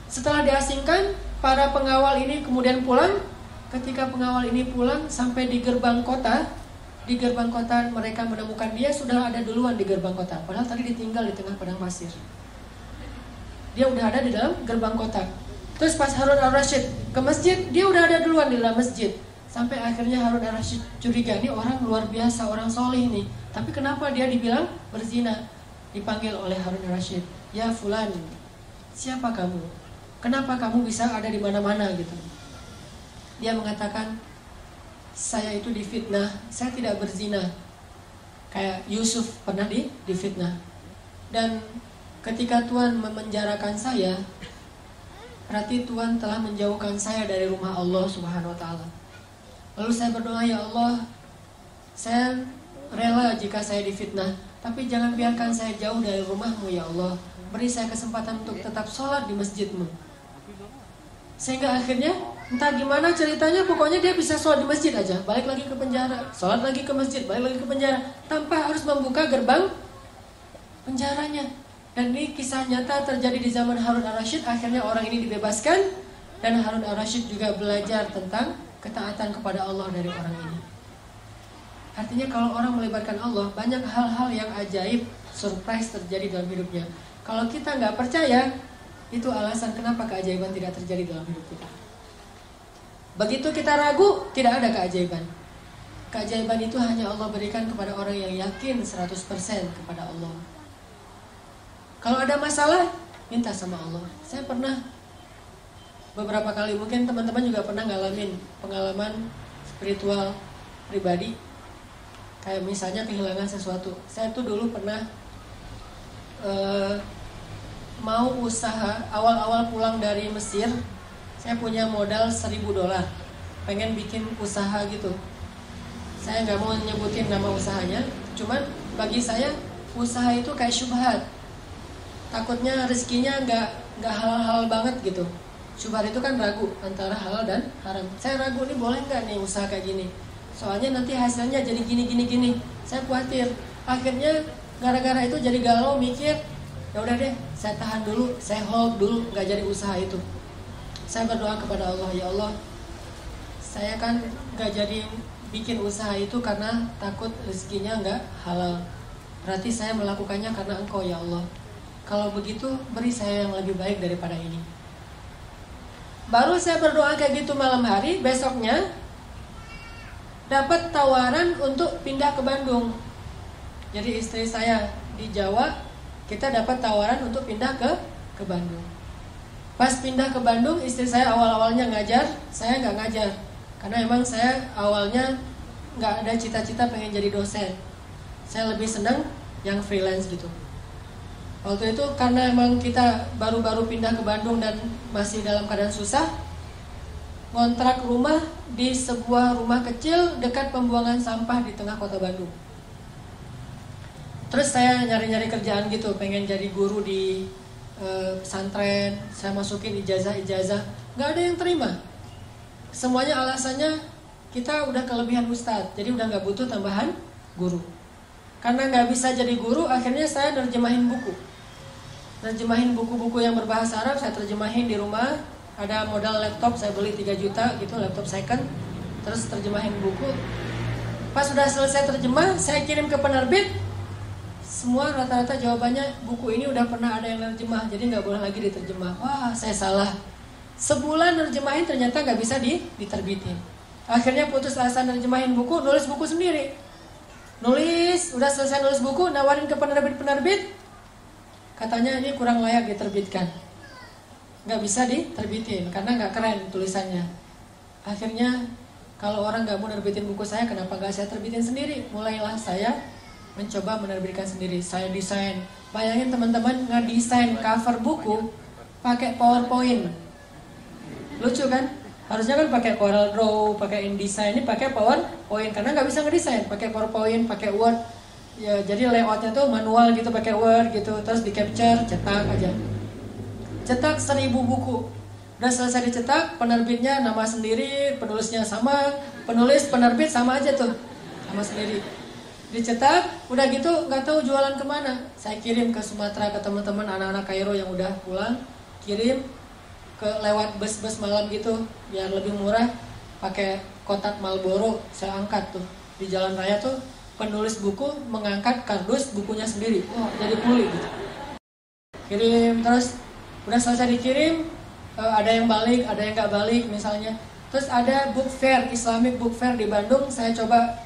Setelah diasingkan, para pengawal ini kemudian pulang. Ketika pengawal ini pulang sampai di gerbang kota, mereka menemukan dia sudah ada duluan di gerbang kota. Padahal tadi ditinggal di tengah padang pasir. Dia udah ada di dalam gerbang kota. Terus pas Harun ar-Rasyid ke masjid, dia udah ada duluan di dalam masjid. Sampai akhirnya Harun ar-Rasyid curiga, ini orang luar biasa, orang soleh nih. Tapi kenapa dia dibilang berzina? Dipanggil oleh Harun ar-Rasyid, ya fulan, siapa kamu? Kenapa kamu bisa ada di mana-mana gitu? Dia mengatakan, saya itu difitnah, saya tidak berzina. Kayak Yusuf pernah difitnah. Dan ketika Tuhan memenjarakan saya, berarti Tuhan telah menjauhkan saya dari rumah Allah Subhanahu wa Ta'ala. Lalu saya berdoa, ya Allah, saya rela jika saya difitnah, tapi jangan biarkan saya jauh dari rumah-Mu ya Allah. Beri saya kesempatan untuk tetap sholat di masjid-Mu. Sehingga akhirnya entah gimana ceritanya, pokoknya dia bisa sholat di masjid aja. Balik lagi ke penjara, sholat lagi ke masjid, balik lagi ke penjara, tanpa harus membuka gerbang penjaranya. Dan ini kisah nyata terjadi di zaman Harun ar-Rasyid. Akhirnya orang ini dibebaskan, dan Harun ar-Rasyid juga belajar tentang ketaatan kepada Allah dari orang ini. Artinya kalau orang melibatkan Allah, banyak hal-hal yang ajaib, surprise terjadi dalam hidupnya. Kalau kita nggak percaya, itu alasan kenapa keajaiban tidak terjadi dalam hidup kita. Begitu kita ragu, tidak ada keajaiban. Keajaiban itu hanya Allah berikan kepada orang yang yakin 100% kepada Allah. Kalau ada masalah, minta sama Allah. Saya pernah beberapa kali, mungkin teman-teman juga pernah ngalamin pengalaman spiritual pribadi. Kayak misalnya kehilangan sesuatu. Saya tuh dulu pernah mau usaha, awal-awal pulang dari Mesir, saya punya modal $1.000, pengen bikin usaha gitu. Saya nggak mau nyebutin nama usahanya, cuman bagi saya usaha itu kayak syubhat. Takutnya rezekinya nggak halal banget gitu. Syubhat itu kan ragu antara halal dan haram. Saya ragu nih, boleh nggak nih usaha kayak gini? Soalnya nanti hasilnya jadi gini. Saya khawatir. Akhirnya gara-gara itu jadi galau, mikir, ya udah deh, saya tahan dulu, saya hold dulu, nggak jadi usaha itu. Saya berdoa kepada Allah, ya Allah, saya kan nggak jadi bikin usaha itu karena takut rezekinya nggak halal. Berarti saya melakukannya karena Engkau ya Allah. Kalau begitu, beri saya yang lebih baik daripada ini. Baru saya berdoa kayak gitu malam hari, besoknya dapat tawaran untuk pindah ke Bandung. Jadi istri saya di Jawa, kita dapat tawaran untuk pindah ke Bandung. Pas pindah ke Bandung, istri saya awal-awalnya ngajar, saya nggak ngajar. Karena emang saya awalnya nggak ada cita-cita pengen jadi dosen. Saya lebih senang yang freelance gitu. Waktu itu karena emang kita baru-baru pindah ke Bandung dan masih dalam keadaan susah, ngontrak rumah di sebuah rumah kecil dekat pembuangan sampah di tengah kota Bandung. Terus saya nyari-nyari kerjaan gitu, pengen jadi guru di pesantren, saya masukin ijazah, nggak ada yang terima. Semuanya alasannya kita udah kelebihan ustadz, jadi udah nggak butuh tambahan guru. Karena nggak bisa jadi guru, akhirnya saya nerjemahin buku. Nerjemahin buku-buku yang berbahasa Arab, saya terjemahin di rumah. Ada modal laptop, saya beli 3 juta gitu, laptop second. Terus terjemahin buku. Pas sudah selesai terjemah, saya kirim ke penerbit. Semua rata-rata jawabannya, buku ini udah pernah ada yang nerjemah, jadi nggak boleh lagi diterjemah. Wah, saya salah. Sebulan nerjemahin ternyata nggak bisa diterbitin. Akhirnya putus asa nerjemahin buku, nulis buku sendiri. Udah selesai nulis buku, nawarin ke penerbit-penerbit. Katanya ini kurang layak diterbitkan. Nggak bisa diterbitin, karena nggak keren tulisannya. Akhirnya, kalau orang nggak mau nerbitin buku saya, kenapa nggak saya terbitin sendiri? Mulailah saya mencoba menerbitkan sendiri. Saya desain. Bayangin teman-teman ngedesain cover buku pakai PowerPoint. Lucu kan? Harusnya kan pakai Corel Draw, pakai InDesign, ini pakai PowerPoint karena nggak bisa ngedesain, pakai PowerPoint, pakai Word. Ya, jadi layoutnya tuh manual gitu, pakai Word gitu, terus di capture, cetak aja. Cetak 1000 buku. Udah selesai dicetak, penerbitnya nama sendiri, penulisnya sama, penerbit sama aja tuh, sama sendiri. Dicetak, udah gitu nggak tahu jualan kemana. Saya kirim ke Sumatera ke teman-teman anak-anak Kairo yang udah pulang, kirim ke lewat bus-bus malam gitu, biar lebih murah. Pakai kotak Marlboro, saya angkat tuh di jalan raya tuh. Penulis buku mengangkat kardus bukunya sendiri, jadi kuli gitu. Kirim terus, udah selesai dikirim, ada yang balik, ada yang nggak balik misalnya. Terus ada book fair, Islamic book fair di Bandung. Saya coba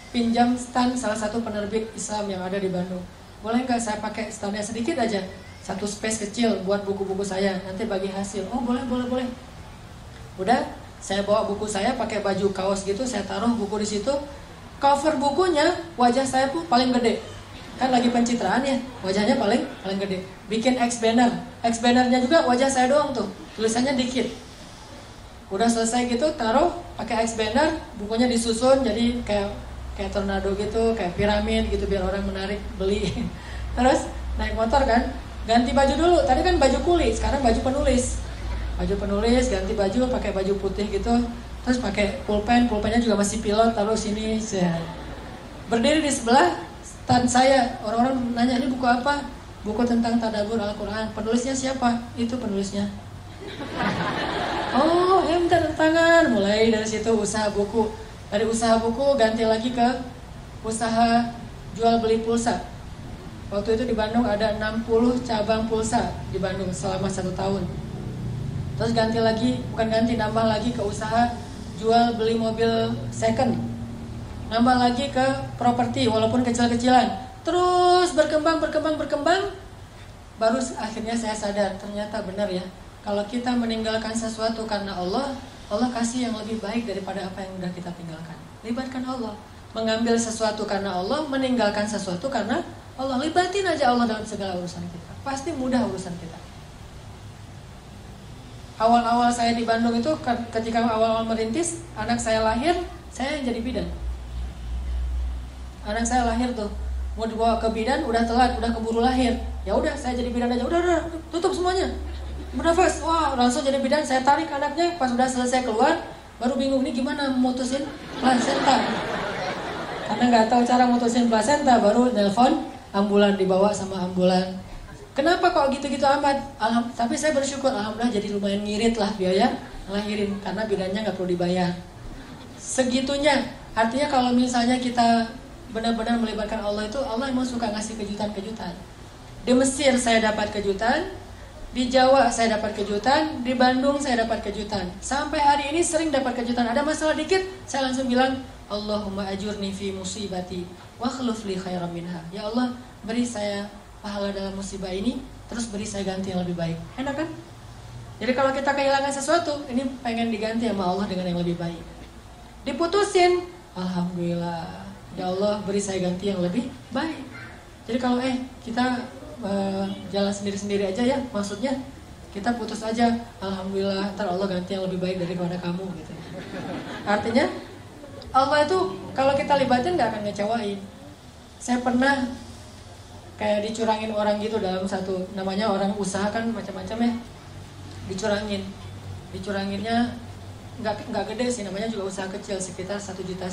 pinjam stand salah satu penerbit Islam yang ada di Bandung. Boleh nggak saya pakai standnya sedikit aja, satu space kecil buat buku-buku saya, nanti bagi hasil. Oh boleh. Udah, saya bawa buku saya pakai baju kaos gitu, saya taruh buku di situ. Cover bukunya wajah saya pun paling gede. Kan lagi pencitraan ya, wajahnya paling gede. Bikin X bannernya juga wajah saya doang tuh, tulisannya dikit. Udah selesai gitu, taruh pakai X banner, bukunya disusun jadi kayak tornado gitu, kayak piramid gitu biar orang menarik beli. Terus naik motor kan, ganti baju dulu. Tadi kan baju kuli, sekarang baju penulis. Baju penulis, ganti baju pakai baju putih gitu. Terus pakai pulpennya juga masih pilot, taruh sini. Berdiri di sebelah stand saya, orang-orang nanya ini buku apa? Buku tentang tadabbur Al-Quran. Penulisnya siapa? Itu penulisnya. Oh, minta tangan. Mulai dari situ usaha buku. Dari usaha buku ganti lagi ke usaha jual beli pulsa. Waktu itu di Bandung ada 60 cabang pulsa di Bandung selama 1 tahun. Terus nambah lagi ke usaha jual beli mobil second. Nambah lagi ke properti walaupun kecil-kecilan. Terus berkembang. Baru akhirnya saya sadar ternyata benar ya. Kalau kita meninggalkan sesuatu karena Allah kasih yang lebih baik daripada apa yang sudah kita tinggalkan. Libatkan Allah. Mengambil sesuatu karena Allah, meninggalkan sesuatu karena Allah. Libatin aja Allah dalam segala urusan kita. Pasti mudah urusan kita. Awal-awal saya di Bandung itu, ketika awal-awal merintis, anak saya lahir, saya jadi bidan. Anak saya lahir tuh, mau dibawa ke bidan, udah telat, udah keburu lahir. Ya udah, saya jadi bidan aja. Udah, tutup semuanya. Bernafas, wah langsung jadi bidan. Saya tarik anaknya, pas udah selesai keluar, baru bingung nih gimana mutusin plasenta. Karena nggak tahu cara mutusin plasenta, baru nelpon ambulan, dibawa sama ambulan. Kenapa kok gitu-gitu amat? Tapi saya bersyukur, alhamdulillah jadi lumayan ngirit lah biaya ngelahirin, karena bidannya nggak perlu dibayar. Segitunya, artinya kalau misalnya kita benar-benar melibatkan Allah itu, Allah emang suka ngasih kejutan-kejutan. Di Mesir saya dapat kejutan. Di Jawa saya dapat kejutan, di Bandung saya dapat kejutan. Sampai hari ini sering dapat kejutan. Ada masalah dikit, saya langsung bilang, Allahumma ajurni fi musibati wa khluf li khairan minha. Ya Allah, beri saya pahala dalam musibah ini, terus beri saya ganti yang lebih baik. Enak kan? Jadi kalau kita kehilangan sesuatu, ini pengen diganti sama Allah dengan yang lebih baik. Diputusin, alhamdulillah, ya Allah beri saya ganti yang lebih baik. Jadi kalau kita jalan sendiri-sendiri aja ya, maksudnya kita putus aja, alhamdulillah ntar Allah ganti yang lebih baik daripada kamu gitu. Artinya Allah itu kalau kita libatin gak akan ngecewain. Saya pernah kayak dicurangin orang gitu dalam satu, namanya orang usaha kan macam-macam ya, dicuranginnya nggak gede sih, namanya juga usaha kecil, sekitar 1,5 juta.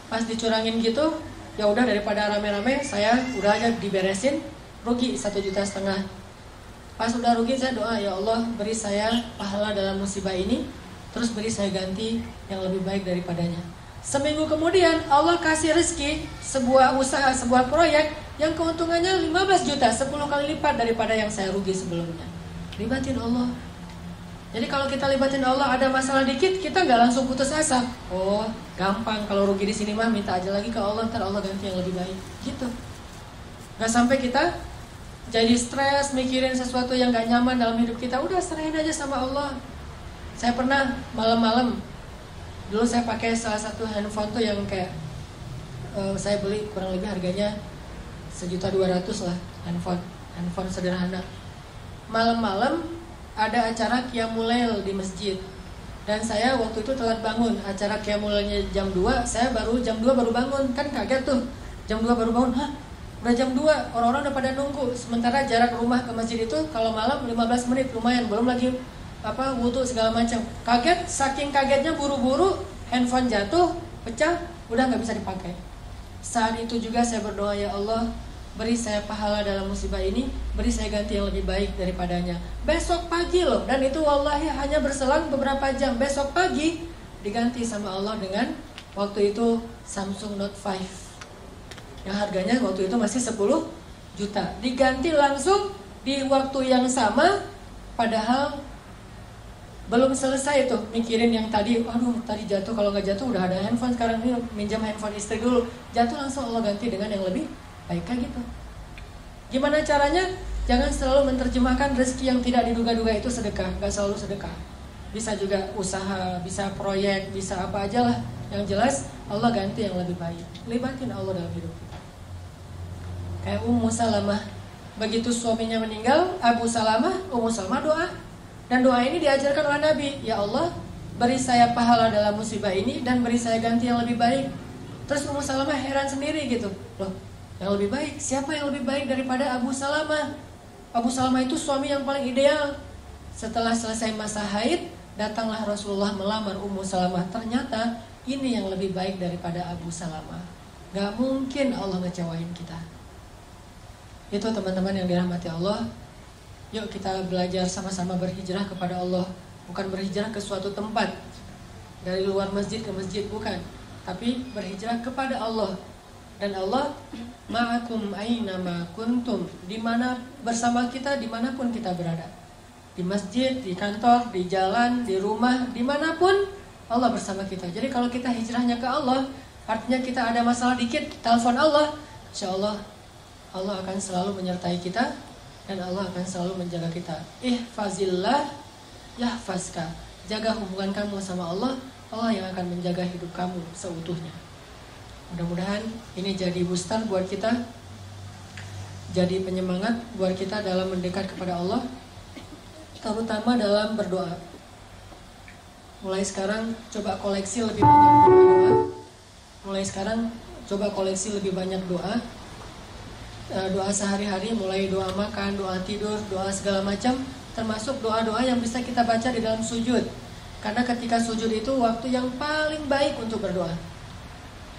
Pas dicurangin gitu, ya udah daripada rame-rame, saya udah aja diberesin, rugi 1,5 juta. Pas udah rugi saya doa, ya Allah beri saya pahala dalam musibah ini, terus beri saya ganti yang lebih baik daripadanya. Seminggu kemudian Allah kasih rezeki, sebuah usaha, sebuah proyek yang keuntungannya 15 juta, 10 kali lipat daripada yang saya rugi sebelumnya. Libatin Allah. Jadi kalau kita libatin Allah, ada masalah dikit, kita nggak langsung putus asa. Oh, gampang, kalau rugi di sini mah minta aja lagi ke Allah, ntar Allah ganti yang lebih baik. Gitu. Nggak sampai kita jadi stres mikirin sesuatu yang nggak nyaman dalam hidup kita. Udah serahin aja sama Allah. Saya pernah malam-malam, dulu saya pakai salah satu handphone tuh yang kayak saya beli kurang lebih harganya 1.200.000 lah, handphone sederhana. Malam-malam ada acara Qiyamul Lail di masjid, dan saya waktu itu telat bangun. Acara Qiyamul Lailnya jam 2, saya jam 2 baru bangun. Kan kaget tuh, jam 2 baru bangun, hah? Udah jam 2, orang-orang udah pada nunggu. Sementara jarak rumah ke masjid itu kalau malam 15 menit, lumayan. Belum lagi wudhu segala macam. Kaget, saking kagetnya buru-buru handphone jatuh, pecah, udah nggak bisa dipakai. Saat itu juga saya berdoa, ya Allah beri saya pahala dalam musibah ini, beri saya ganti yang lebih baik daripadanya. Besok pagi loh, dan itu wallahi hanya berselang beberapa jam. Besok pagi diganti sama Allah dengan waktu itu Samsung Note 5 yang harganya waktu itu masih 10 juta. Diganti langsung di waktu yang sama, padahal belum selesai tuh mikirin yang tadi, aduh tadi jatuh, kalau nggak jatuh udah ada handphone, sekarang ini minjam handphone istri dulu. Jatuh langsung Allah ganti dengan yang lebih baik, kayak gitu. Gimana caranya? Jangan selalu menerjemahkan rezeki yang tidak diduga-duga itu sedekah. Gak selalu sedekah. Bisa juga usaha, bisa proyek, bisa apa aja lah. Yang jelas Allah ganti yang lebih baik. Libatin Allah dalam hidup kita. Kayak Ummu Salamah, begitu suaminya meninggal, Ummu Salamah doa. Dan doa ini diajarkan oleh Nabi. Ya Allah, beri saya pahala dalam musibah ini dan beri saya ganti yang lebih baik. Terus Ummu Salamah heran sendiri gitu. Loh, yang lebih baik? Siapa yang lebih baik daripada Abu Salamah? Abu Salamah itu suami yang paling ideal. Setelah selesai masa haid, datanglah Rasulullah melamar Ummu Salamah. Ternyata ini yang lebih baik daripada Abu Salamah. Gak mungkin Allah ngecewain kita. Itu teman-teman yang dirahmati Allah. Yuk kita belajar sama-sama berhijrah kepada Allah. Bukan berhijrah ke suatu tempat, dari luar masjid ke masjid, bukan. Tapi berhijrah kepada Allah. Dan Allah ma'akum aina ma kuntum, dimana bersama kita dimanapun kita berada. Di masjid, di kantor, di jalan, di rumah, dimanapun Allah bersama kita. Jadi kalau kita hijrahnya ke Allah, artinya kita ada masalah dikit, telepon Allah, insya Allah Allah akan selalu menyertai kita, dan Allah akan selalu menjaga kita. Ihfazillah yahfazka. Jaga hubungan kamu sama Allah, Allah yang akan menjaga hidup kamu seutuhnya. Mudah-mudahan ini jadi booster buat kita, jadi penyemangat buat kita dalam mendekat kepada Allah, terutama dalam berdoa. Mulai sekarang coba koleksi lebih banyak doa. Mulai sekarang coba koleksi lebih banyak doa. Doa sehari-hari, mulai doa makan, doa tidur, doa segala macam, termasuk doa-doa yang bisa kita baca di dalam sujud. Karena ketika sujud itu waktu yang paling baik untuk berdoa.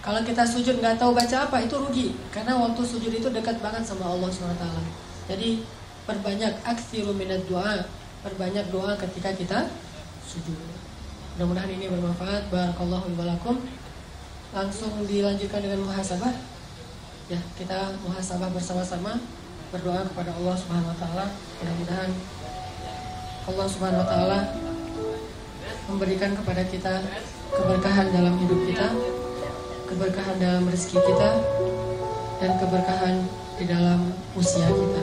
Kalau kita sujud nggak tahu baca apa, itu rugi. Karena waktu sujud itu dekat banget sama Allah SWT. Jadi perbanyak aktsiru minad doa, perbanyak doa ketika kita sujud. Mudah-mudahan ini bermanfaat. Barakallahu wa lakum. Langsung dilanjutkan dengan muhasabah. Ya, kita muhasabah bersama-sama. berdoa kepada Allah Subhanahu wa taala, mudah-mudahan Allah Subhanahu wa taala memberikan kepada kita keberkahan dalam hidup kita, keberkahan dalam rezeki kita, dan keberkahan di dalam usia kita.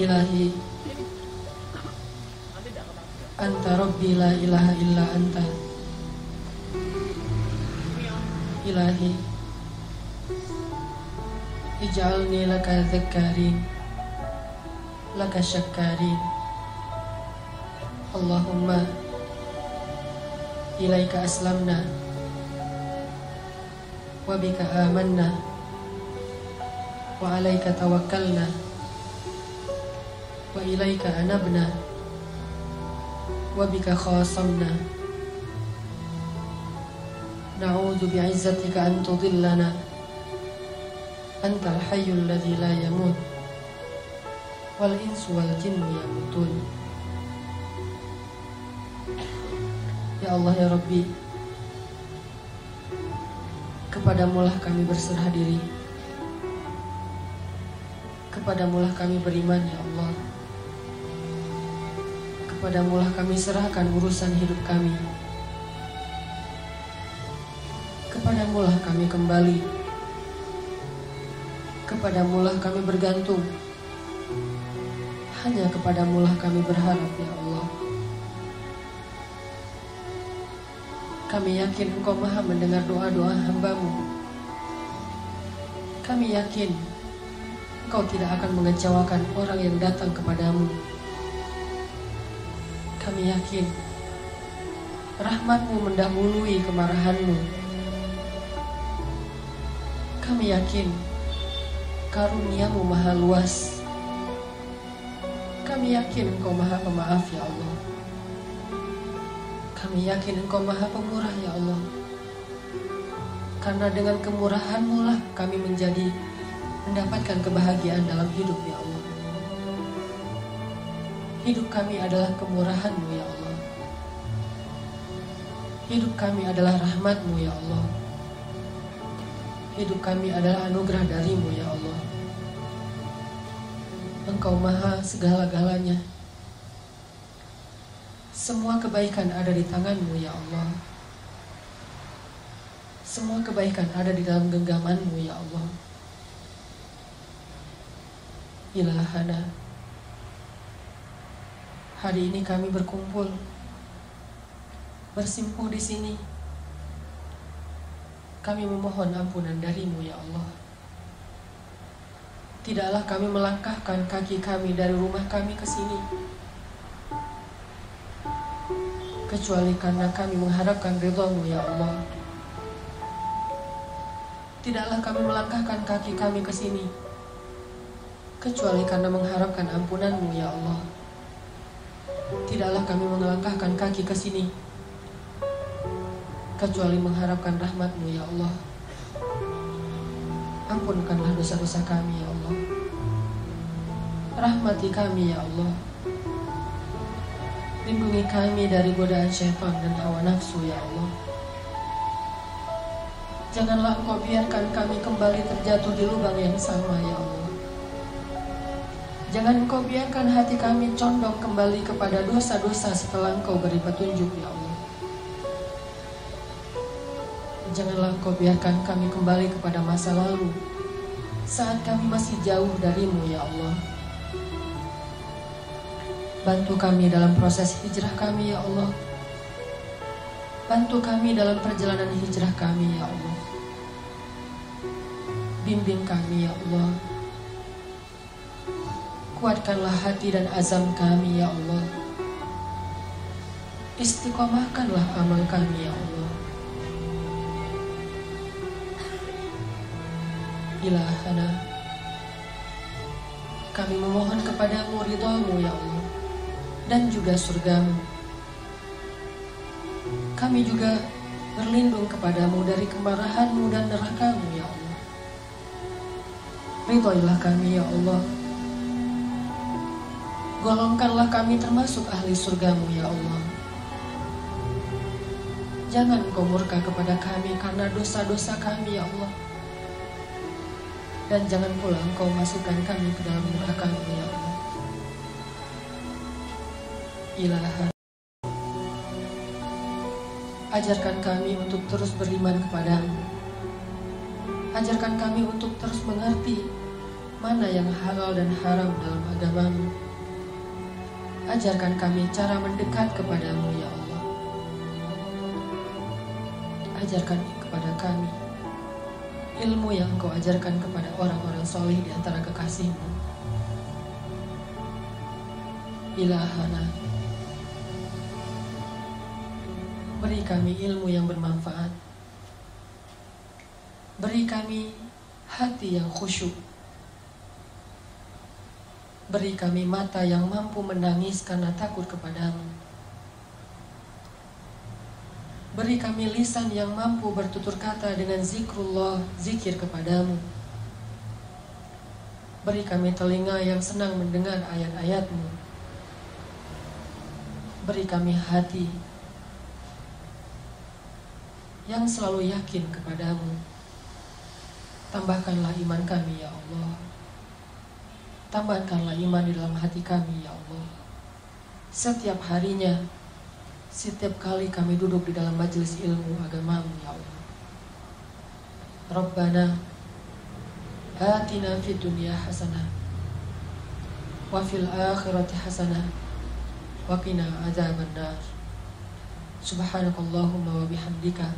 Ilahi, Anta Rabbi la ilaha illa Anta. Ilahi, ij'alni laka dzakkarin, laka syakkarin. Allahumma ilaika aslamna wa bika amanna wa alaika tawakkalna wa ilaika anabna wa bika khasamna. Na'udzu bi'izzatika an tudillana antal hayyul ladzi la yamut wal insu wal jinnu yamutun. Ya Allah ya Rabbi, kepadamulah kami berserah diri, kepadamulah kami beriman ya Allah, kepadamulah kami serahkan urusan hidup kami, kepadamulah kami kembali, kepadamulah kami bergantung, hanya kepadamulah kami berharap ya Allah. Kami yakin Engkau maha mendengar doa-doa hamba-Mu. Kami yakin Engkau tidak akan mengecewakan orang yang datang kepadamu. Kami yakin rahmat-Mu mendahului kemarahan-Mu. Kami yakin karunia-Mu maha luas. Kami yakin Engkau maha pemaaf ya Allah. Kami yakin Engkau maha pemurah ya Allah. Karena dengan kemurahan-Mu lah kami mendapatkan kebahagiaan dalam hidup ya Allah. Hidup kami adalah kemurahan-Mu ya Allah. Hidup kami adalah rahmat-Mu ya Allah. Hidup kami adalah anugerah dari-Mu ya Allah. Engkau maha segala-galanya. Semua kebaikan ada di tangan-Mu ya Allah. Semua kebaikan ada di dalam genggaman-Mu ya Allah. Ilahana, hari ini kami berkumpul, bersimpuh di sini. Kami memohon ampunan dari-Mu ya Allah. Tidaklah kami melangkahkan kaki kami dari rumah kami ke sini kecuali karena kami mengharapkan ridha-Mu ya Allah. Tidaklah kami melangkahkan kaki kami ke sini kecuali karena mengharapkan ampunan-Mu ya Allah. Tidaklah kami melangkahkan kaki ke sini kecuali mengharapkan rahmat-Mu ya Allah. Ampunkanlah dosa-dosa kami ya Allah. Rahmati kami ya Allah. Lindungi kami dari godaan syaitan dan hawa nafsu ya Allah. Janganlah Engkau biarkan kami kembali terjatuh di lubang yang sama ya Allah. Jangan Engkau biarkan hati kami condong kembali kepada dosa-dosa setelah Engkau beri petunjuk ya Allah. Janganlah Engkau biarkan kami kembali kepada masa lalu saat kami masih jauh dari-Mu ya Allah. Bantu kami dalam proses hijrah kami ya Allah. Bantu kami dalam perjalanan hijrah kami ya Allah. Bimbing kami ya Allah. Kuatkanlah hati dan azam kami ya Allah. Istiqomahkanlah amal kami ya Allah. Ilahana, kami memohon kepadamu ridha-Mu ya Allah, dan juga surga-Mu. Kami juga berlindung kepadamu dari kemarahan-Mu dan neraka-Mu ya Allah. Ridhoilah kami ya Allah. Golongkanlah kami termasuk ahli surga-Mu ya Allah. Jangan Engkau murka kepada kami karena dosa-dosa kami ya Allah. dan jangan pula Engkau masukkan kami ke dalam neraka-Mu ya Allah. Ilaha, ajarkan kami untuk terus beriman kepadamu. Ajarkan kami untuk terus mengerti mana yang halal dan haram dalam agamamu. Ajarkan kami cara mendekat kepadamu ya Allah. Ajarkan kepada kami ilmu yang Engkau ajarkan kepada orang-orang soleh di antara kekasih-Mu. Ilahana, beri kami ilmu yang bermanfaat. Beri kami hati yang khusyuk. Beri kami mata yang mampu menangis karena takut kepadamu. Beri kami lisan yang mampu bertutur kata dengan zikrullah, zikir kepadamu. Beri kami telinga yang senang mendengar ayat-ayat-Mu. Beri kami hati yang selalu yakin kepadamu. Tambahkanlah iman kami ya Allah. Tambahkanlah iman di dalam hati kami ya Allah. Setiap harinya, setiap kali kami duduk di dalam majelis ilmu agamamu ya Allah. Rabbana atina fid dunya hasanah wa fil akhirati hasanah wa qina adzabannar. Subhanakallahumma wa bihamdika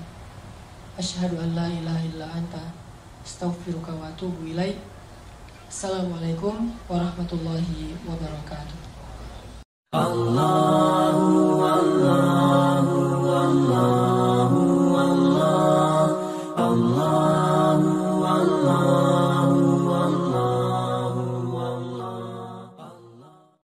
asyhadu an la ilaha illa anta astaghfiruka wa atubu ilaik. Assalamualaikum warahmatullahi wabarakatuh. Allah